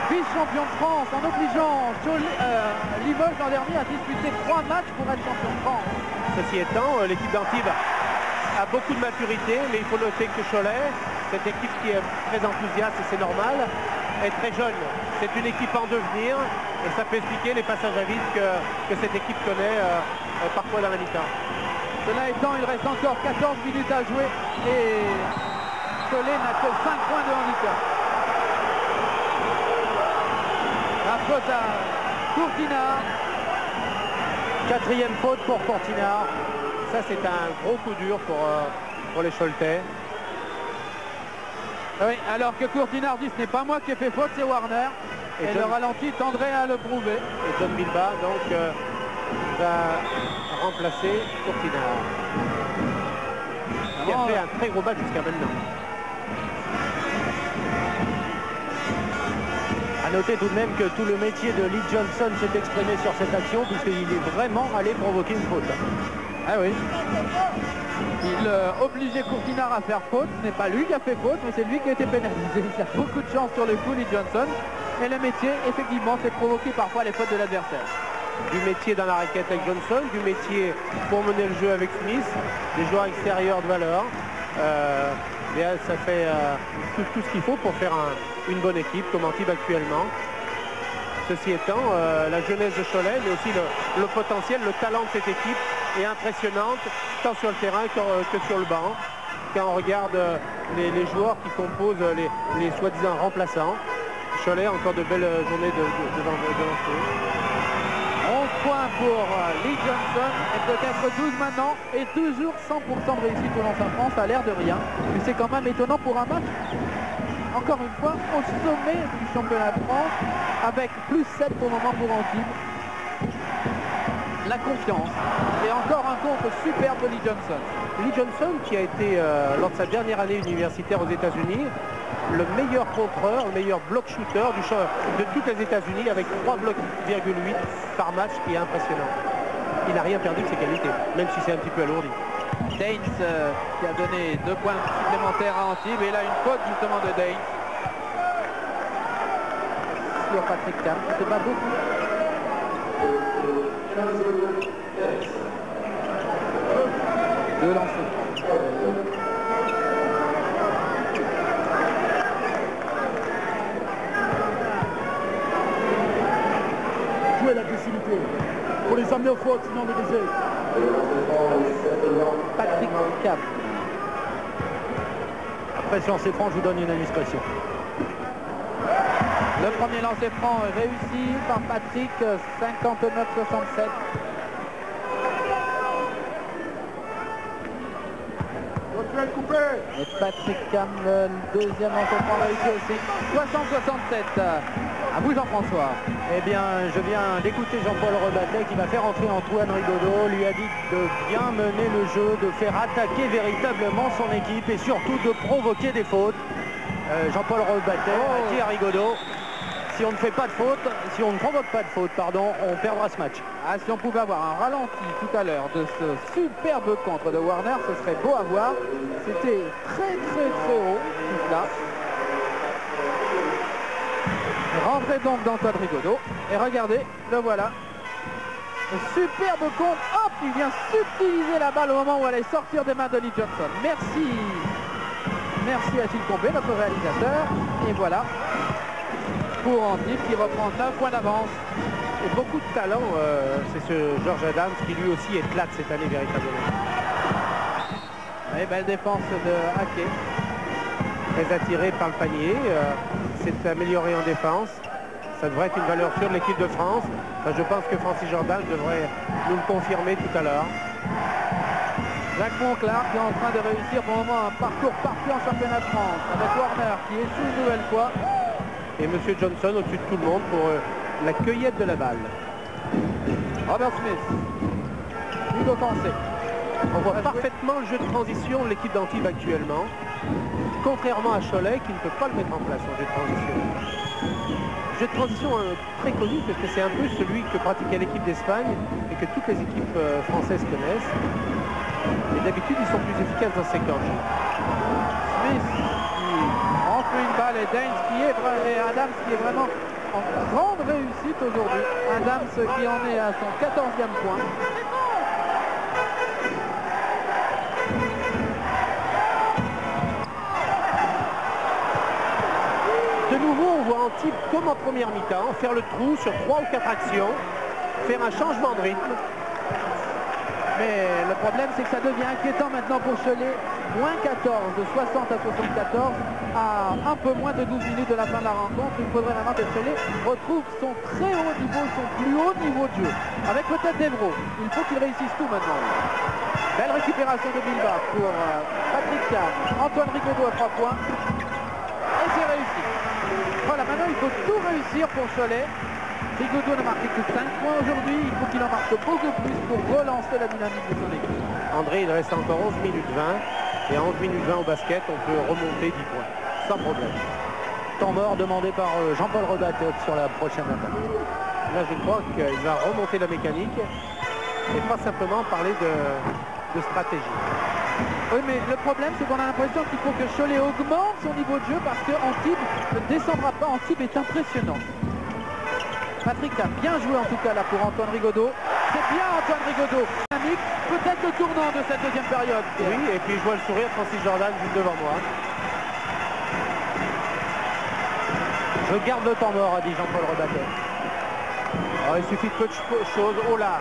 vice-champion de France, en obligeant Limoges l'an dernier à disputer 3 matchs pour être champion de France. Ceci étant, l'équipe d'Antibes a beaucoup de maturité, mais il faut noter que Cholet, cette équipe qui est très enthousiaste et c'est normal, est très jeune. C'est une équipe en devenir et ça peut expliquer les passages à vide que cette équipe connaît parfois dans la mi-temps. Cela étant, il reste encore 14 minutes à jouer et Cholet n'a que 5 points de handicap. La faute à Courtinard. 4e faute pour Courtinard. Ça c'est un gros coup dur pour les Choletais. Oui, alors que Courtinard dit ce n'est pas moi qui ai fait faute, c'est Warner. Et le ralenti tendrait à le prouver. Et John Bilba donc va remplacer Courtinard. Qui a fait un très gros match jusqu'à maintenant. À noter tout de même que tout le métier de Lee Johnson s'est exprimé sur cette action puisqu'il est vraiment allé provoquer une faute. Ah oui. Il obligeait Courtinard à faire faute. Ce n'est pas lui qui a fait faute, mais c'est lui qui a été pénalisé. Il a beaucoup de chance sur le coup, Lee Johnson. Et le métier, effectivement, c'est provoquer parfois les fautes de l'adversaire. Du métier dans la raquette avec Johnson, du métier pour mener le jeu avec Smith, des joueurs extérieurs de valeur. Ça fait tout ce qu'il faut pour faire une bonne équipe comme Antibes actuellement. Ceci étant, la jeunesse de Cholet, mais aussi le potentiel, le talent de cette équipe est impressionnante, tant sur le terrain que sur le banc. Quand on regarde les joueurs qui composent les soi-disant remplaçants, Cholet a encore de belles journées de lancer. 11 points pour Lee Johnson et peut-être 12 maintenant et toujours 100% de réussite au lance-à-France, ça a l'air de rien. Mais c'est quand même étonnant pour un match, encore une fois, au sommet du championnat de France, avec plus 7 pour le moment pour Antibes. La confiance et encore un contre superbe de Lee Johnson. Lee Johnson qui a été, lors de sa dernière année universitaire aux États-Unis, le meilleur contreur, le meilleur block shooter de toutes les États-Unis avec 3,8 blocs par match, qui est impressionnant. Il n'a rien perdu de ses qualités, même si c'est un petit peu alourdi. Daines qui a donné 2 points supplémentaires à Antibes et là une faute justement de Daines sur Patrick Cam, c'est pas beaucoup. Deux lancers. Jouer l'agressivité pour les amener aux fautes, sinon les baiser. Patrick Cam. Après, si on s'est franc, je vous donne une indiscrétion. Le premier lancer franc réussi par Patrick, 59-67. Et Patrick Cam, le deuxième lancer franc réussi aussi, 60-67. À vous Jean-François. Eh bien, je viens d'écouter Jean-Paul Rebattet qui va faire entrer Antoine Rigaudot, lui a dit de bien mener le jeu, de faire attaquer véritablement son équipe et surtout de provoquer des fautes. Jean-Paul Rebattet a dit à Rigaudot, si on ne fait pas de faute, si on ne provoque pas de faute, pardon, on perdra ce match. Ah, si on pouvait avoir un ralenti tout à l'heure de ce superbe contre de Warner, ce serait beau à voir. C'était très haut, tout cela. Rentrée donc d'Antoine Rigaudot. Et regardez, le voilà. Un superbe contre. Hop, il vient subtiliser la balle au moment où elle allait sortir des mains de Lee Johnson. Merci. Merci à Gilles Combé, notre réalisateur. Et voilà. Pour Antibes qui reprend 9 points d'avance. Et beaucoup de talent, c'est ce George Adams qui lui aussi éclate cette année véritablement. Et belle défense de Hackey. Très attiré par le panier, s'est amélioré en défense. Ça devrait être une valeur sûre de l'équipe de France. Enfin, je pense que Francis Jordan devrait nous le confirmer tout à l'heure. Jacques Monclar qui est en train de réussir pour le moment un parcours parfait en championnat de France avec Warner qui est sous une nouvelle fois. Et M. Johnson au-dessus de tout le monde pour la cueillette de la balle. Robert Smith. Hugo Cancé. On voit parfaitement le jeu de transition de l'équipe d'Antibes actuellement. Contrairement à Cholet qui ne peut pas le mettre en place, son jeu de transition. Jeu de transition très connu parce que c'est un peu celui que pratiquait l'équipe d'Espagne et que toutes les équipes françaises connaissent. Et d'habitude, ils sont plus efficaces dans ces camps. Smith qui rentre une balle et Daines et Adams qui est vraiment en grande réussite aujourd'hui. Adams qui en est à son 14e point. De nouveau, on voit Antibes comme en première mi-temps, faire le trou sur 3 ou 4 actions, faire un changement de rythme. Mais le problème, c'est que ça devient inquiétant maintenant pour Cholet. Moins 14, de 60 à 74, à un peu moins de 12 minutes de la fin de la rencontre. Il faudrait vraiment que Cholet retrouve son très haut niveau, son plus haut niveau de jeu. Avec peut-être Devro. Il faut qu'il réussisse tout maintenant. Belle récupération de Bilbao pour Patrick Kahn. Antoine Rigaudot à 3 points. Et c'est réussi. Voilà, maintenant il faut tout réussir pour Cholet. Rigaudot n'a marqué que 5 points aujourd'hui. Il faut qu'il en marque beaucoup plus pour relancer la dynamique de son équipe. André, il reste encore 11 minutes 20. Et à 11 minutes 20 au basket, on peut remonter 10 points. Sans problème. Temps mort demandé par Jean-Paul Rebatec sur la prochaine attaque. Là, je crois qu'il va remonter la mécanique et pas simplement parler de stratégie. Oui, mais le problème, c'est qu'on a l'impression qu'il faut que Cholet augmente son niveau de jeu parce que Antibes ne descendra pas. Antibes est impressionnant. Patrick a bien joué en tout cas là pour Antoine Rigaudot. C'est bien Antoine Rigaudot. Dynamique, peut-être le tournant de cette deuxième période. Oui, et puis je vois le sourire Francis Jordan juste devant moi. Je garde le temps mort, a dit Jean-Paul Rebatec. Alors, il suffit de peu de choses. Oh là!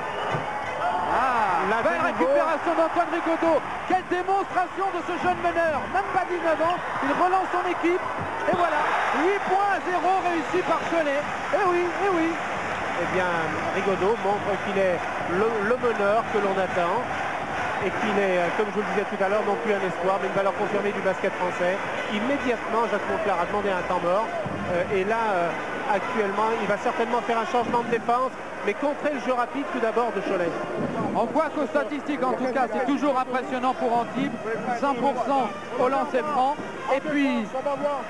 La belle récupération d'Antoine Rigaudot. Quelle démonstration de ce jeune meneur. Même pas 19 ans. Il relance son équipe. Et voilà, 8 points à 0 réussis par Cholet. Et oui, et oui. Eh bien, Rigaudot montre qu'il est le meneur que l'on attend. Et qu'il est, comme je vous le disais tout à l'heure, non plus un espoir, mais une valeur confirmée du basket français. Immédiatement, Jacques Monclar a demandé un temps mort. Et là, actuellement, il va certainement faire un changement de défense, mais contrer le jeu rapide tout d'abord de Cholet. On voit qu'aux statistiques, en tout cas, c'est toujours impressionnant pour Antibes. 100% au lancer franc. Et puis,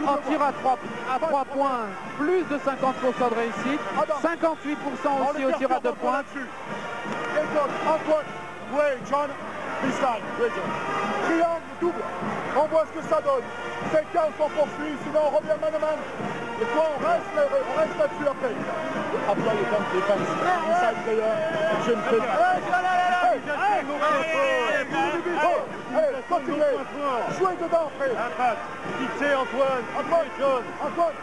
en tir à 3 points, plus de 50% de réussite. 58% aussi au tir à 2 points. Antoine, ouais, John, freestyle, triangle, double. On voit ce que ça donne. C'est le cas, on poursuit, sinon on revient man à man. Et toi, on reste là-dessus après. Après, les fans, inside player, je ne fais pas. Allez, continuez. Jouez dedans après. Impact. Fixé Antoine. Antoine. Antoine.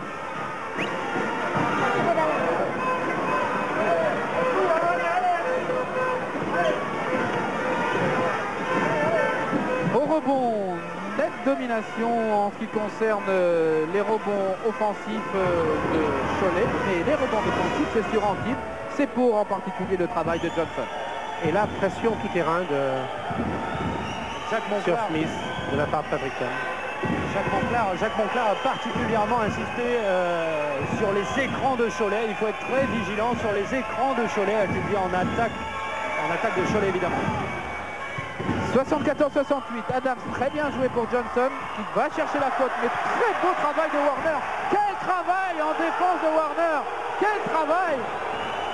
Au rebond, nette domination en ce qui concerne les rebonds offensifs de Cholet. Mais les rebonds défensifs, c'est sur Antibes. C'est pour en particulier le travail de Johnson. Et là, pression tout terrain de Jacques sur Monclar, Smith de la part de Patrick Kahn. Jacques Monclar a particulièrement insisté sur les écrans de Cholet. Il faut être très vigilant sur les écrans de Cholet, tu dis en attaque de Cholet évidemment. 74-68, Adams, très bien joué pour Johnson, qui va chercher la faute, mais très beau travail de Warner. Quel travail en défense de Warner. Quel travail.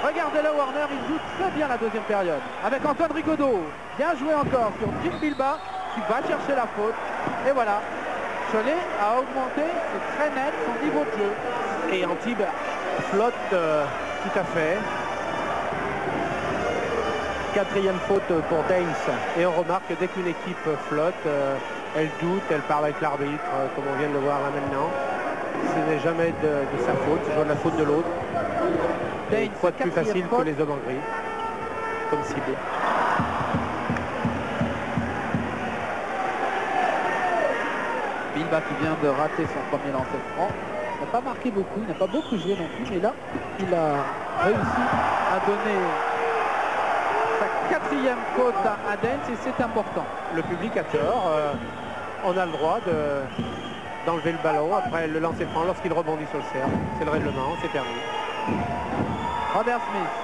Regardez-le, Warner, il joue très bien la deuxième période. Avec Antoine Rigaudot, bien joué encore sur Jim Bilbao, qui va chercher la faute. Et voilà, Cholet a augmenté, c'est très net, son niveau de jeu. Et Antibes flotte tout à fait. Quatrième faute pour Daines. Et on remarque que dès qu'une équipe flotte, elle doute, elle parle avec l'arbitre, comme on vient de le voir là maintenant. Ce n'est jamais de sa faute, c'est toujours de la faute de l'autre. Une fois plus facile que les hommes en gris, comme cible. Bilbao qui vient de rater son premier lancer franc. pas marqué beaucoup, il n'a pas beaucoup joué non plus, mais là, il a réussi à donner sa 4e faute à Dance et c'est important. Le public a tort. On a le droit d'enlever le ballon après le lancer franc lorsqu'il rebondit sur le cercle. C'est le règlement, c'est permis. Robert Smith,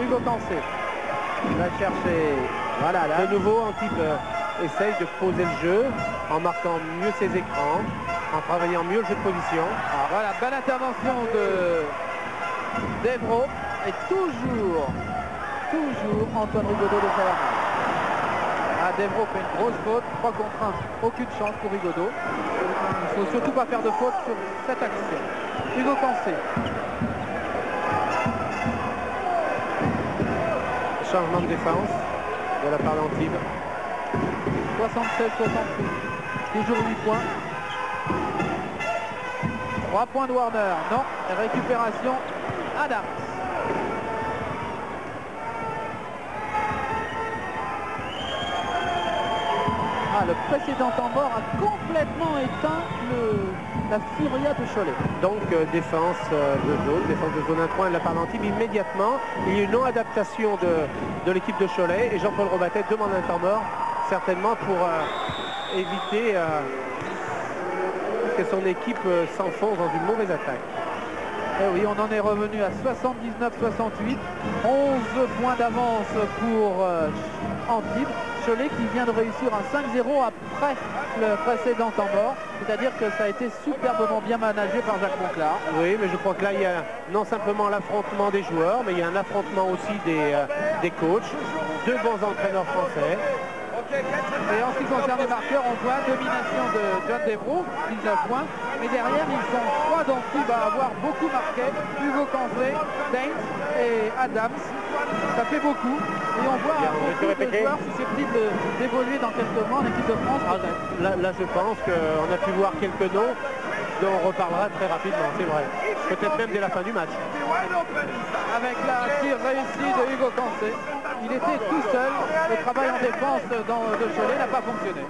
Hugo Cancé va chercher. Voilà, là. De nouveau, Antibes essaye de poser le jeu en marquant mieux ses écrans, en travaillant mieux le jeu de position. Voilà, belle intervention de Devro et toujours Antoine Rigaudot de Salamandre. Devro fait une grosse faute, 3 contre 1, aucune chance pour Rigaudot. Il ne faut surtout pas faire de faute sur cette action. Hugo Cancé. Changement de défense de la part d'Antibes. 76-68. Toujours 8 points. 3 points de Warner. Non. Récupération Adams. Le précédent temps mort a complètement éteint la furia de Cholet. Donc défense de zone 1-3 de la part d'Antibes immédiatement. Il y a une non-adaptation de l'équipe de Cholet et Jean-Paul Robatet demande un temps mort, certainement pour éviter que son équipe s'enfonce dans une mauvaise attaque. Et oui, on en est revenu à 79-68. 11 points d'avance pour Antibes. Cholet qui vient de réussir un 5-0 après le précédent temps mort. C'est-à-dire que ça a été superbement bien managé par Jacques Monclar. Oui, mais je crois que là, il y a non simplement l'affrontement des joueurs, mais il y a un affrontement aussi des coachs, 2 bons entraîneurs français. Et en ce qui concerne les marqueurs, on voit domination de John Devro, 19 points. Mais derrière, ils sont 3 d'Antibes à avoir beaucoup marqué. Hugo Cancé, Daines et Adams. Ça fait beaucoup. Et on voit beaucoup de joueurs susceptibles d'évoluer dans quelques mois en équipe de France. Là, je pense qu'on a pu voir quelques noms dont on reparlera très rapidement, c'est vrai. Peut-être même dès la fin du match. Avec la tire réussie de Hugo Cancé. Il était tout seul. Le travail en défense de Cholet n'a pas fonctionné.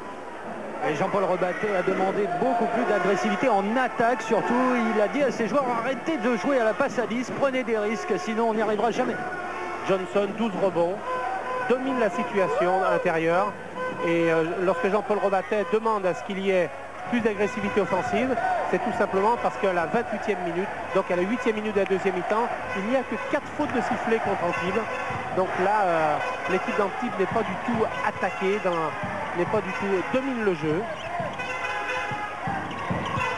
Et Jean-Paul Robatet a demandé beaucoup plus d'agressivité en attaque. Surtout, il a dit à ses joueurs, arrêtez de jouer à la passe à 10, prenez des risques, sinon on n'y arrivera jamais. Johnson, 12 rebonds, domine la situation intérieure. Et lorsque Jean-Paul Robatet demande à ce qu'il y ait plus d'agressivité offensive, c'est tout simplement parce qu'à la 28e minute, donc à la 8e minute de la deuxième mi-temps, il n'y a que 4 fautes de sifflet contre Antibes. Donc là, l'équipe d'Antibes n'est pas du tout attaquée, n'est pas du tout domine le jeu.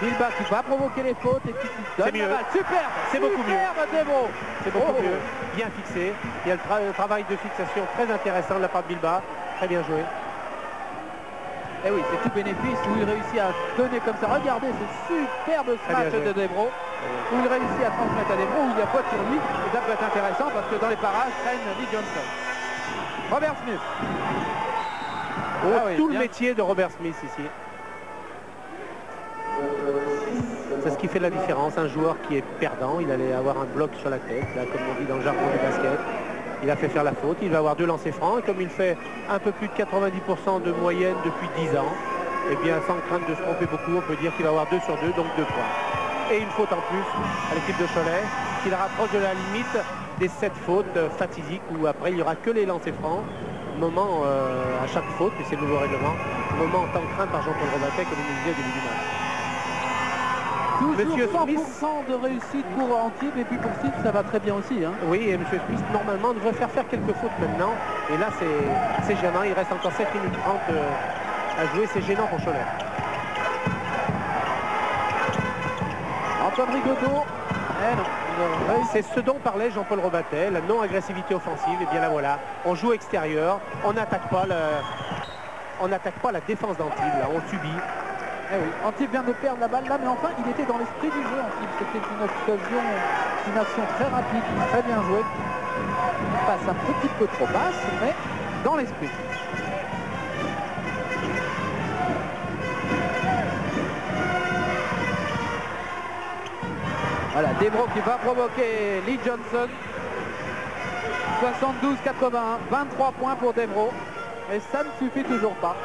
Bilba qui va provoquer les fautes et qui donne mieux. la balle. Super, c'est beaucoup mieux. Devro. C'est beaucoup mieux, bien fixé. Il y a le travail de fixation très intéressant de la part de Bilba, très bien joué. Et oui, c'est tout bénéfice où il réussit à donner comme ça. Regardez ce superbe smash de Devro, où il réussit à transmettre à Devro, où il y a faute sur lui. Et ça peut être intéressant parce que dans les parages traîne Lee Johnson. Robert Smith. Tout le métier de Robert Smith ici. C'est ce qui fait la différence. Un joueur qui est perdant, il allait avoir un bloc sur la tête, là, comme on dit dans le jargon du basket. Il a fait faire la faute, il va avoir 2 lancers francs. Et comme il fait un peu plus de 90% de moyenne depuis 10 ans, et bien sans crainte de se tromper beaucoup, on peut dire qu'il va avoir 2 sur 2, donc 2 points. Et une faute en plus à l'équipe de Cholet, qui la rapproche de la limite des 7 fautes fatidiques, où après il n'y aura que les lancers francs. Moment à chaque faute, et c'est le nouveau règlement, moment tant craint par Jean-Paul Robatet, comme il nous disait au début du match. Toujours Monsieur 100% Smith de réussite pour Antibes et puis pour Steve, ça va très bien aussi. Hein. Oui, et M. Smith, normalement, devrait faire quelques fautes maintenant. Et là, c'est gênant. Il reste encore 7 minutes 30 à jouer. C'est gênant pour Cholet. Antoine Rigaudot. Eh non. C'est ce dont parlait Jean-Paul Robatet, la non-agressivité offensive. Et bien là, voilà. On joue extérieur. On n'attaque pas la défense d'Antibes. Là, on subit. Eh oui, Antibes vient de perdre la balle là, mais enfin, il était dans l'esprit du jeu. Antibes, c'était une occasion, une action très rapide, très bien jouée. Il passe un petit peu trop basse, mais dans l'esprit. Voilà, Devro qui va provoquer Lee Johnson. 72-81, 23 points pour Devro. Mais ça ne suffit toujours pas.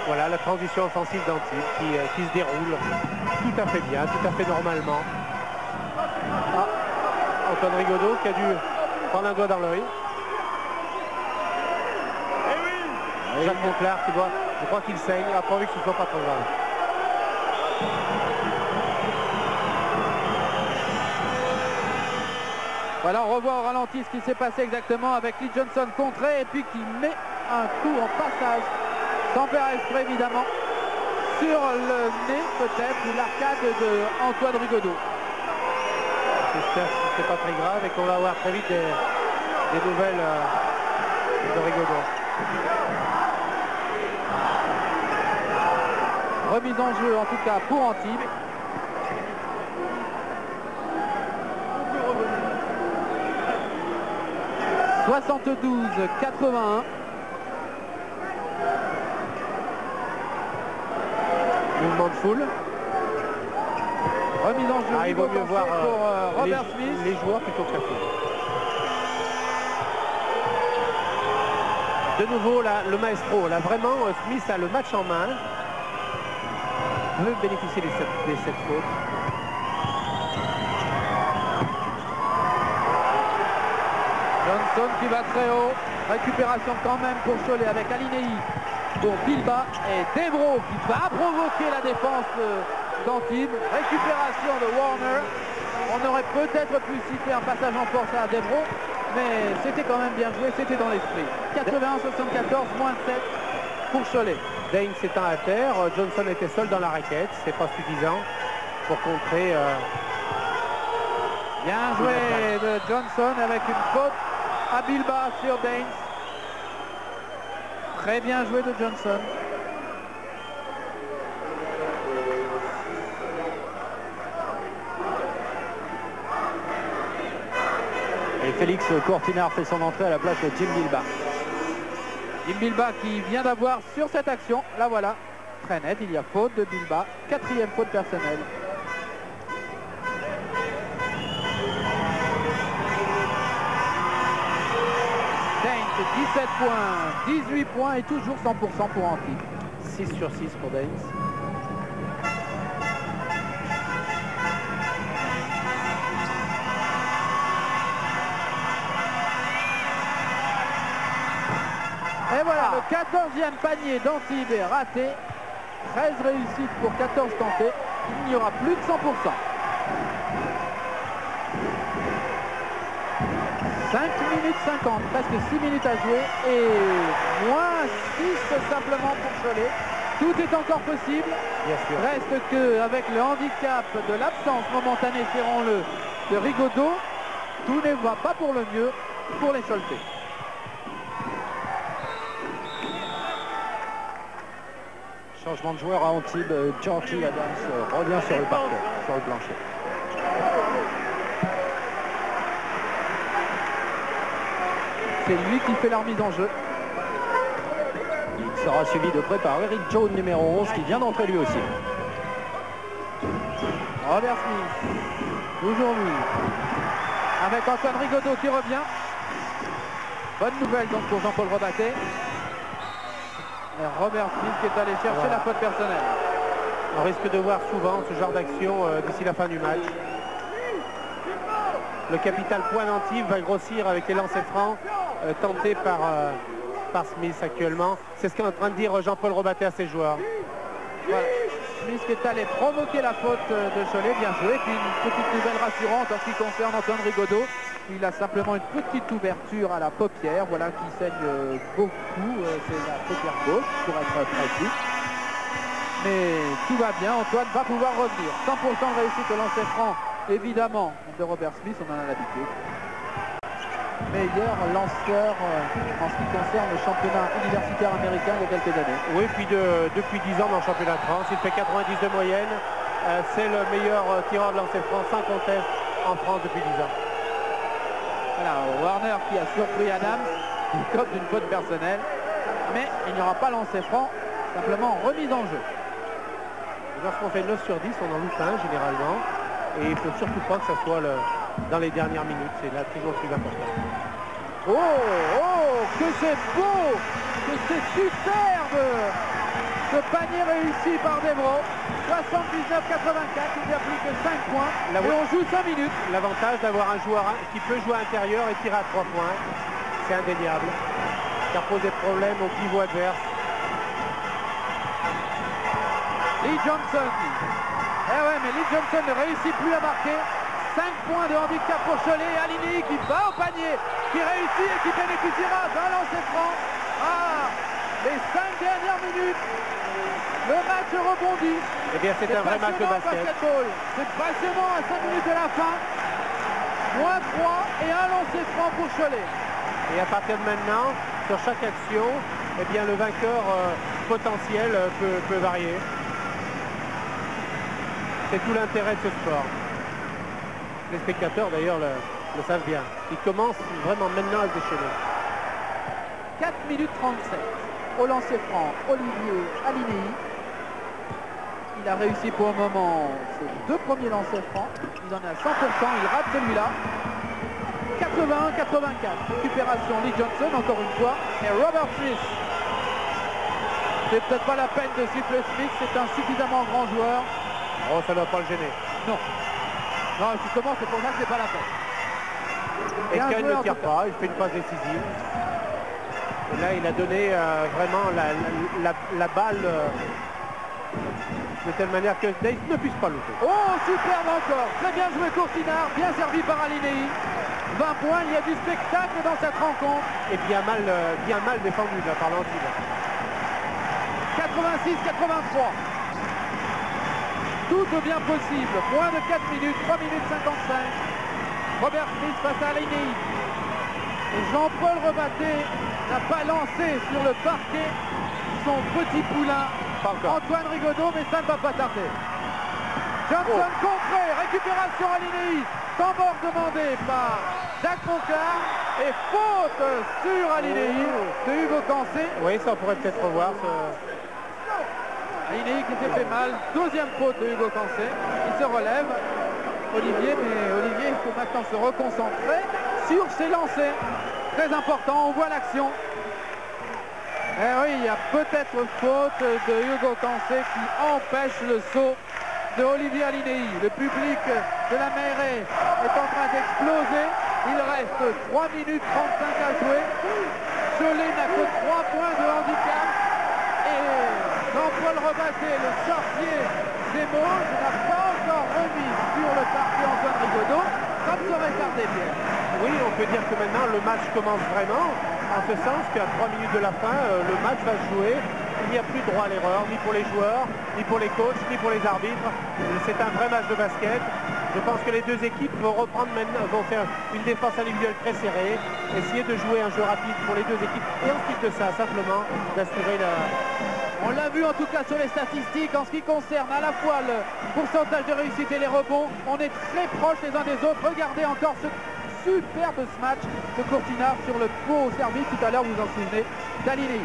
Voilà la transition offensive d'Antibes qui se déroule tout à fait bien, tout à fait normalement. Ah, Antoine Rigaudot qui a dû prendre un doigt dans l'œil. Jacques Monclar qui doit, je crois qu'il saigne, a pourvu que ce ne soit pas trop grave. Voilà, on revoit au ralenti ce qui s'est passé exactement avec Lee Johnson contré et puis qui met un coup en passage, sans faire exprès évidemment, sur le nez peut-être ou l'arcade de Antoine Rigaudot. J'espère que ce n'est pas très grave et qu'on va avoir très vite des nouvelles de Rigaudot. Remise en jeu en tout cas pour Antibes. « 72-81 ». Mouvement de foule. Remise en jeu. Il vaut mieux voir pour Robert Smith. Les joueurs plutôt que la foule. De nouveau là, le maestro. Là vraiment Smith a le match en main. Veut bénéficier des 7 fautes. Johnson qui va très haut. Récupération quand même pour Cholet avec Alinei pour Bilba et Debro qui va provoquer la défense d'Antibes. Récupération de Warner. On aurait peut-être pu citer un passage en force à Debro, mais c'était quand même bien joué, c'était dans l'esprit. 81-74, moins 7 pour Cholet. Dane s'étend à terre, Johnson était seul dans la raquette, c'est pas suffisant pour contrer. Bien joué de Johnson avec une faute à Bilba sur Daines. Très bien joué de Johnson. Et Félix Courtinard fait son entrée à la place de Jim Bilba. Jim Bilba qui vient d'avoir sur cette action, là voilà, très net, il y a faute de Bilba, 4e faute personnelle. Daines, 17 points, 18 points et toujours 100% pour Antibes. 6 sur 6 pour Daines. Et voilà, le 14e panier d'Antibes est raté. 13 réussites pour 14 tentés. Il n'y aura plus de 100%. 5 minutes 50, presque 6 minutes à jouer. Et moins 6 simplement pour Cholet. Tout est encore possible. Bien sûr. Reste qu'avec le handicap de l'absence momentanée, dirons-le, de Rigaudot, tout ne va pas pour le mieux pour les Choletais. Changement de joueur à Antibes, Georgie Adams revient sur le parquet, sur le plancher. C'est lui qui fait la remise en jeu. Il sera suivi de près par Eric Jones, numéro 11, qui vient d'entrer lui aussi. Robert Smith, toujours lui. Avec Antoine Rigaudot qui revient. Bonne nouvelle donc pour Jean-Paul Rebatté. Et Robert Smith qui est allé chercher la faute personnelle. On risque de voir souvent ce genre d'action d'ici la fin du match. Le capital point d'Antibes va grossir avec les lancers francs tentés par Smith actuellement. C'est ce qu'est en train de dire Jean-Paul Rebatté à ses joueurs. Voilà. Smith qui est allé provoquer la faute de Cholet, bien joué. Puis une petite nouvelle rassurante en ce qui concerne Antoine Rigaudot. Il a simplement une petite ouverture à la paupière, voilà, qui saigne beaucoup. C'est la paupière gauche, pour être précis. Mais tout va bien, Antoine va pouvoir revenir. 100% de réussite au lancer franc, évidemment, de Robert Smith, on en a l'habitude. Meilleur lanceur en ce qui concerne le championnat universitaire américain il y a quelques années. Oui, puis depuis 10 ans dans le championnat de France, il fait 90 de moyenne. C'est le meilleur tireur de lancer franc sans conteste en France depuis 10 ans. Voilà, Warner qui a surpris Adams, qui cope d'une faute personnelle. Mais il n'y aura pas lancé franc, simplement remise en jeu. Lorsqu'on fait 9 sur 10, on en loupe un généralement. Et il ne faut surtout pas que ça soit dans les dernières minutes. C'est là toujours plus important. Oh, oh, que c'est beau, que c'est superbe. Ce panier réussi par Desbro. 79-84, il n'y a plus que 5 points. Et on joue 5 minutes. L'avantage d'avoir un joueur qui peut jouer intérieur et tirer à 3 points, c'est indéniable. Ça pose des problèmes au pivot adverse. Lee Johnson. Eh ouais, mais Lee Johnson ne réussit plus à marquer. 5 points de handicap pour Cholet. Alinei qui va au panier, qui réussit et qui bénéficiera d'un lancer franc. Ah, les 5 dernières minutes, le match rebondit. Eh bien, c'est un vrai match de basket. C'est passionnant à 5 minutes de la fin. Moins 3 et un lancer franc pour Cholet. Et à partir de maintenant, sur chaque action, eh bien, le vainqueur potentiel peut varier. C'est tout l'intérêt de ce sport. Les spectateurs d'ailleurs le savent bien. Ils commencent vraiment maintenant à se déchaîner. 4 minutes 37. Au lancer franc, Olivier Alinei. Il a réussi pour le moment ses 2 premiers lancers francs. Il en est à 100%, il rate celui-là. 81-84. Récupération Lee Johnson encore une fois. Et Robert Smith. C'est peut-être pas la peine de siffler Smith, c'est un suffisamment grand joueur. Oh, ça ne doit pas le gêner. Non. Non, justement, c'est pour ça que c'est pas la peine. Et Kane ne tire pas, il fait une passe décisive. Et là, il a donné vraiment la balle de telle manière que Dave ne puisse pas louper. Oh, superbe encore. Très bien joué Courtinard, bien servi par Alinei. 20 points, il y a du spectacle dans cette rencontre. Et bien mal défendu là, par l'Antille. 86-83. Tout devient possible. Moins de 4 minutes, 3 minutes 55. Robert Smith face à Alinei. Et Jean-Paul Rebatté n'a pas lancé sur le parquet son petit poulain. Antoine Rigaudot, mais ça ne va pas tarder. Johnson contré, récupération Alinei. Temps mort demandé par Jacques Monclar. Et faute sur Alinei de Hugo Cancé. Oui, ça on pourrait peut-être revoir. Alinei qui s'est fait mal. Deuxième faute de Hugo Cancé. Il se relève. Olivier, mais Olivier, il faut maintenant se reconcentrer sur ses lancers. Très important, on voit l'action. Eh oui, il y a peut-être faute de Hugo Cancé qui empêche le saut de Olivier Alinei. Le public de la Mairie est en train d'exploser. Il reste 3 minutes 35 à jouer. Cholet n'a que 3 points de handicap. Et Jean-Paul Rebatté, le sorcier des Mauges, n'a pas encore remis sur le parquet Antoine Rigaudot. Ça ne serait tardé, Pierre. Oui, on peut dire que maintenant le match commence vraiment, en ce sens qu'à 3 minutes de la fin, le match va se jouer. Il n'y a plus droit à l'erreur, ni pour les joueurs, ni pour les coachs, ni pour les arbitres. C'est un vrai match de basket. Je pense que les deux équipes vont reprendre maintenant, vont faire une défense individuelle très serrée, essayer de jouer un jeu rapide pour les deux équipes, et ensuite de ça, simplement, d'assurer la... On l'a vu en tout cas sur les statistiques, en ce qui concerne à la fois le pourcentage de réussite et les rebonds, on est très proches les uns des autres. Regardez encore ce superbe match de Courtinard sur le beau service tout à l'heure, vous vous en souvenez, d'Alinei.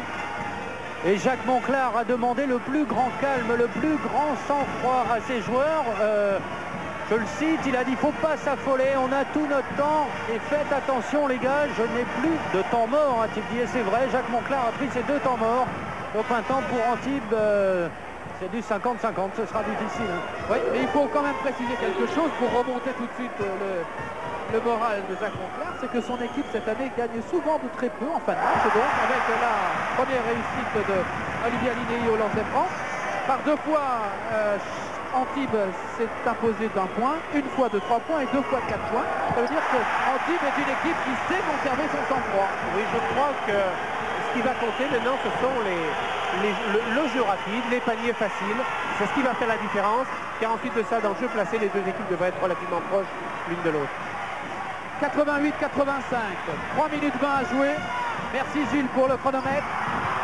Et Jacques Monclar a demandé le plus grand calme, le plus grand sang-froid à ses joueurs. Je le cite, il a dit « faut pas s'affoler, on a tout notre temps et faites attention les gars, je n'ai plus de temps mort », a-t-il dit. Et c'est vrai, Jacques Monclar a pris ses 2 temps morts. Donc maintenant pour Antibes, c'est du 50-50, ce sera difficile. Hein. Oui, mais il faut quand même préciser quelque chose pour remonter tout de suite le moral de Jacques Monclar, c'est que son équipe cette année gagne souvent de très peu en fin de match, donc avec la première réussite de Olivier Alinei au lancer franc. Par 2 fois, Antibes s'est imposé d'1 point, une fois de 3 points et 2 fois de 4 points. Ça veut dire que Antibes est une équipe qui sait conserver son sang-froid. Oui, je crois que ce qui va compter maintenant, ce sont le jeu rapide, les paniers faciles. C'est ce qui va faire la différence, car ensuite de ça, dans le jeu placé, les deux équipes devraient être relativement proches l'une de l'autre. 88-85, 3 minutes 20 à jouer. Merci Gilles pour le chronomètre.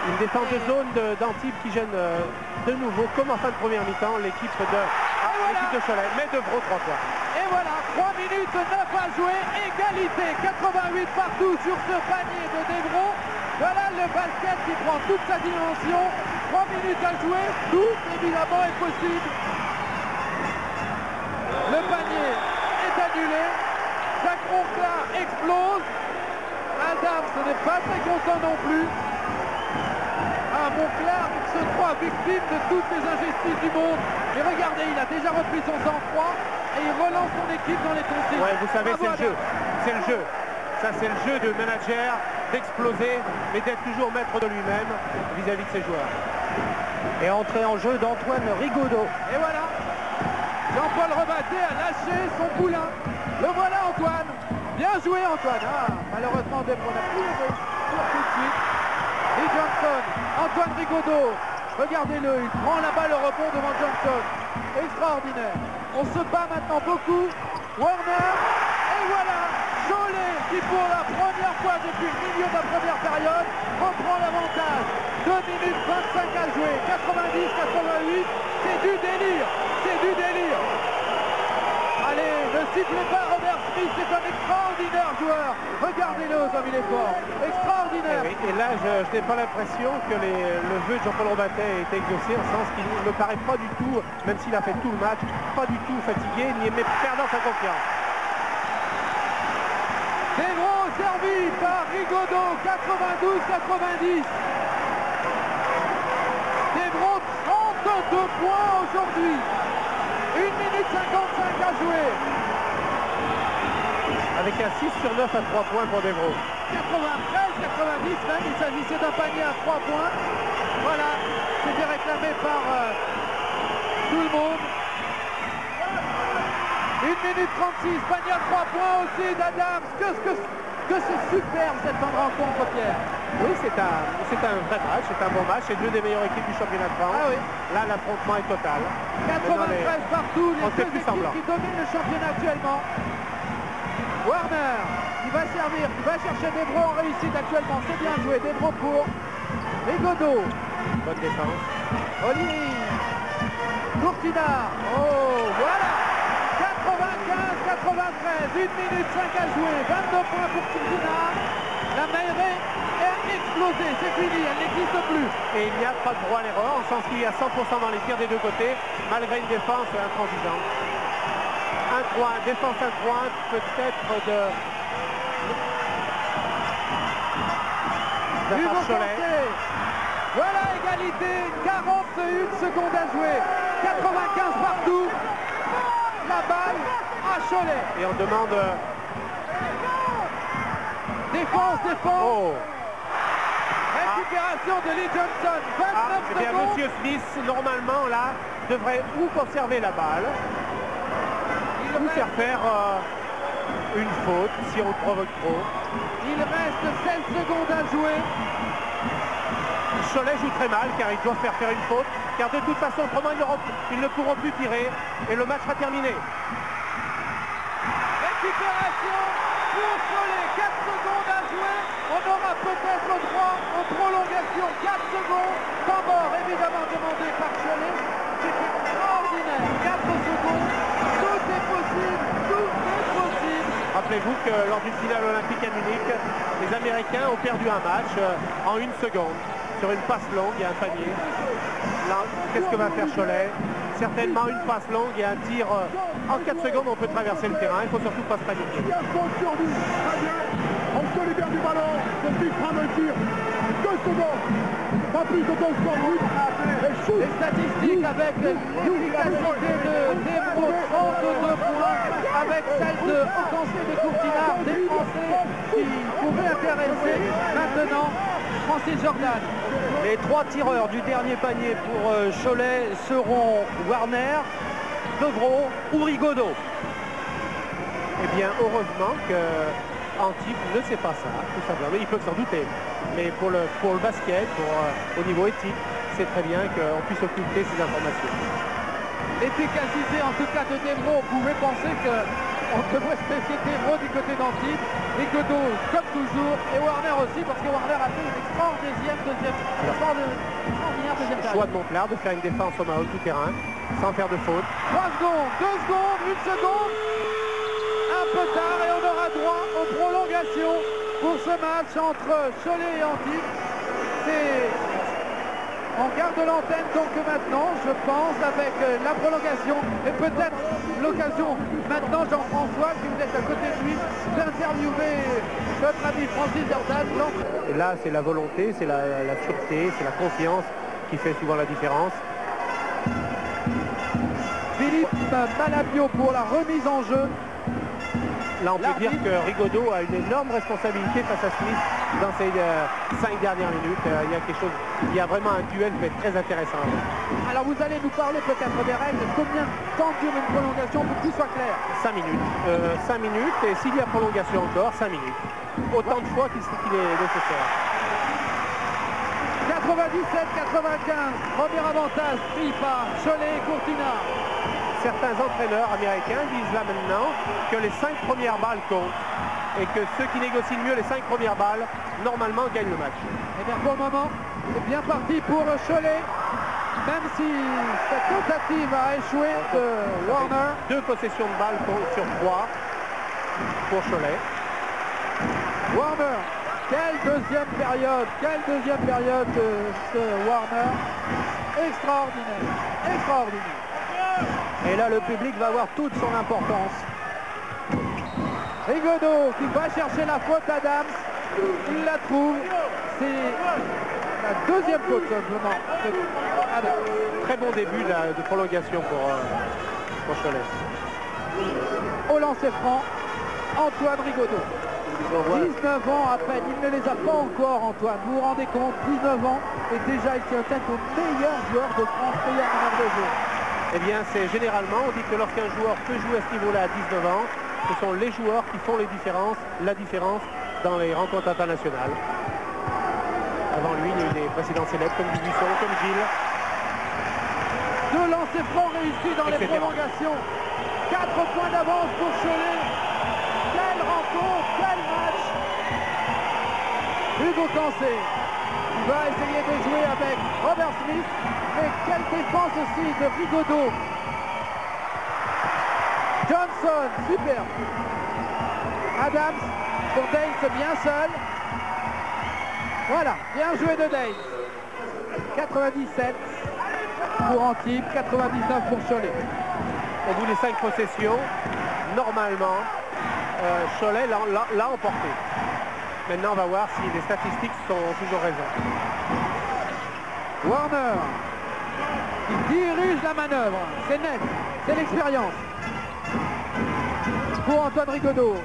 Une défense de zone d'Antibes qui gêne de nouveau, comme en fin de première mi-temps, l'équipe de Cholet. Mais Desbro 3 points. Et voilà, 3 minutes 9 à jouer, égalité, 88 partout sur ce panier de Desbro. Voilà le basket qui prend toute sa dimension. 3 minutes à jouer, tout évidemment est possible. Le panier est annulé. Jacques Monclar explose. Adams n'est pas très content non plus. Ah, Monclar se croit victime de toutes les injustices du monde. Et regardez, il a déjà repris son sang-froid et il relance son équipe dans les consignes. Ouais, vous savez, Bravo, c'est le jeu. C'est le jeu. Ça, c'est le jeu de manager, d'exploser, mais d'être toujours maître de lui-même vis-à-vis de ses joueurs. Et entrée en jeu d'Antoine Rigaudot. Et voilà, Jean-Paul Rebatté a lâché son poulain. Le voilà, Antoine. Bien joué, Antoine. Ah, malheureusement, Desbron n'a plus le tour tout de suite. Et Johnson, Antoine Rigaudot. Regardez-le, il prend la balle au rebond devant Johnson. Extraordinaire. On se bat maintenant beaucoup. Warner. Et voilà, Cholet qui pour la première fois depuis le milieu de la première période reprend l'avantage. 2 minutes 25 à jouer, 90-88, c'est du délire, c'est du délire. Allez, ne sifflez pas Robert Smith, c'est un extraordinaire joueur. Regardez-le comme il est fort, extraordinaire. Et là, je n'ai pas l'impression que le jeu de Jean-Paul Rebatté est exaucé, en sens qu'il ne me paraît pas du tout, même s'il a fait tout le match, pas du tout fatigué, ni même perdant sa confiance. Desbron servi par Rigaudot, 92-90. Desbron, 32 points aujourd'hui. 1 minute 55 à jouer. Avec un 6 sur 9 à 3 points pour Desbron. 93-90 même, il s'agissait d'un panier à 3 points. Voilà, c'était réclamé par tout le monde. 1 minute 36, panier à 3 points aussi d'Adams. Que c'est superbe cette fin de rencontre, Pierre. Oui, c'est un vrai match, c'est un bon match, c'est deux des meilleures équipes du championnat de France. Ah oui. Là, l'affrontement est total. 93 partout, les on deux fait plus équipes semblant. qui dominent le championnat actuellement. Warner, il va servir, il va chercher Desbron en réussite actuellement. C'est bien joué, Desbron pour Rigaudot. Bonne défense. Oli, Courtinard. Oh, voilà. 95-93, 1 minute 5 à jouer, 22 points pour Courtinard. La Meilleray est explosée, c'est fini, elle n'existe plus. Et il n'y a pas de droit à l'erreur, en sens qu'il y a 100% dans les tirs des deux côtés, malgré une défense intransigeante. Défense intransigeante, peut-être de Hugo Cholet. Kanté. Voilà, égalité, 41 secondes à jouer, 95 partout. La balle à Cholet. Et on demande... Défense. Oh. Récupération de Lee Johnson. 29 Eh bien, secondes. Monsieur Smith, normalement, là, devrait ou conserver la balle, ou faire faire une faute, si on provoque trop. Il reste 16 secondes à jouer. Cholet joue très mal, car il doit faire une faute, car de toute façon, autrement, ils ne pourront plus tirer, et le match sera terminé. Récupération pour Cholet, 4 secondes à jouer. On aura peut-être le droit aux prolongations. 4 secondes, temps mort évidemment demandé par Cholet. C'est extraordinaire, 4 secondes, tout est possible, tout est possible. Rappelez-vous que lors d'une finale olympique à Munich, les Américains ont perdu un match en 1 seconde. Sur une passe longue, il y a un panier. Là, qu'est-ce que va faire Cholet? Certainement une passe longue et un tir. En 4 secondes, on peut traverser le terrain. Il ne faut surtout pas se paniquer. Il y a faute sur lui. Très bien. On se libère du ballon. On puisse prendre le tir. 2 secondes. Pas plus de 2 secondes. Les statistiques avec l'efficacité de Desbron, 32 points, avec celle de offensive de Courtinard, des Français qui pourraient intéresser maintenant Francis Jordan. Les 3 tireurs du dernier panier pour Cholet seront Warner, Desbron ou Rigaudot. Eh bien, heureusement que Antibes ne sait pas ça, tout simplement. Il peut s'en douter. Mais pour le basket, au niveau éthique, c'est très bien qu'on puisse occulter ces informations. L'efficacité en tout cas de Desbron, on pouvait penser qu'on devrait se méfier de Desbron du côté d'Antibes. Rigaudot comme toujours, et Warner aussi, parce que Warner a fait une extraordinaire deuxième période. Choix de Monclar de faire une défense au main tout terrain, sans faire de faute. 3 secondes, 2 secondes, 1 seconde. Un peu tard et on aura droit aux prolongations pour ce match entre Cholet et Antibes. C'est On garde l'antenne donc maintenant, je pense, avec la prolongation et peut-être l'occasion maintenant, Jean-François, si vous êtes à côté de lui, d'interviewer notre ami Francis Zerdan. Et là, c'est la volonté, c'est la sûreté, c'est la confiance qui fait souvent la différence. Philippe Malabio pour la remise en jeu. Là, on peut dire que Rigaudot a une énorme responsabilité face à Smith dans ces 5 dernières minutes. Il y a vraiment un duel qui va être très intéressant. Alors vous allez nous parler peut-être des règles. Combien de temps dure une prolongation pour que tout soit clair? 5 minutes. 5 minutes et s'il y a prolongation encore, 5 minutes. Autant de fois qu'il est nécessaire. 97-95, premier avantage pris par Cholet et Courtina. Certains entraîneurs américains disent là maintenant que les 5 premières balles comptent et que ceux qui négocient le mieux les 5 premières balles, normalement, gagnent le match. Et bien pour le moment, c'est bien parti pour Cholet, même si cette tentative a échoué de Warner. 2 possessions de balles sur 3 pour Cholet. Warner, quelle deuxième période ce Warner. Extraordinaire, extraordinaire. Et là, le public va avoir toute son importance. Rigaudot qui va chercher la faute Adams. Il la trouve. C'est la deuxième faute simplement. Très bon début de prolongation pour Cholet. Au lancer franc, Antoine Rigaudot. 19 ans à peine, il ne les a pas encore, Antoine. Vous vous rendez compte, 19 ans et déjà il tient tête au meilleur joueur de France, meilleur meneur de jeu. Eh bien, c'est généralement, on dit que lorsqu'un joueur peut jouer à ce niveau-là à 19 ans, ce sont les joueurs qui font la différence dans les rencontres internationales. Avant lui, il y a eu des précédents célèbres comme Dubuisson, comme Gilles. 2 lancers francs réussis dans les prolongations. 4 points d'avance pour Cholet. Quelle rencontre, quel match. Hugo Cancé va essayer de jouer avec Robert Smith. Mais quelle défense aussi de Rigaudot. Johnson, super. Adams pour Daines bien seul. Voilà, bien joué de Daines. 97 pour Antibes, 99 pour Cholet. Au bout des 5 possessions, normalement, Cholet l'a emporté. Maintenant, on va voir si les statistiques sont toujours raison. Warner, qui dirige la manœuvre. C'est net, c'est l'expérience. Pour Antoine Rigaudot.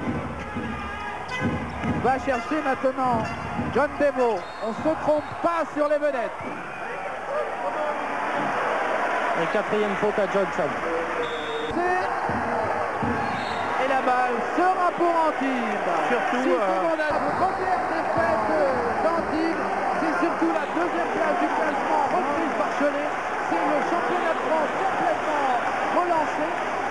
Va chercher maintenant John Devo. On ne se trompe pas sur les vedettes. Et 4e faute à Johnson. Et la balle sera pour Antibes. Surtout... Première défaite d'Antibes. C'est surtout la 2e place du classement reprise par Cholet. C'est le championnat de France complètement relancé.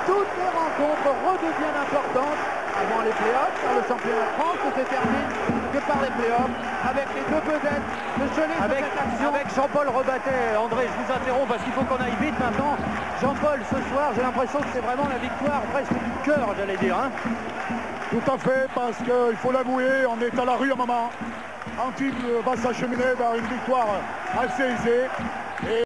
Toutes les rencontres redeviennent importantes avant les playoffs, car le championnat de France ne se termine que par les playoffs avec les 2 vedettes de Cholet sur cette action. Avec Jean-Paul Rebattet. André, je vous interromps parce qu'il faut qu'on aille vite maintenant. Jean-Paul, ce soir, j'ai l'impression que c'est vraiment la victoire presque du cœur, j'allais dire. Hein. Tout à fait, parce qu'il faut l'avouer, on est à la rue à un moment. Antibes va s'acheminer vers une victoire assez aisée.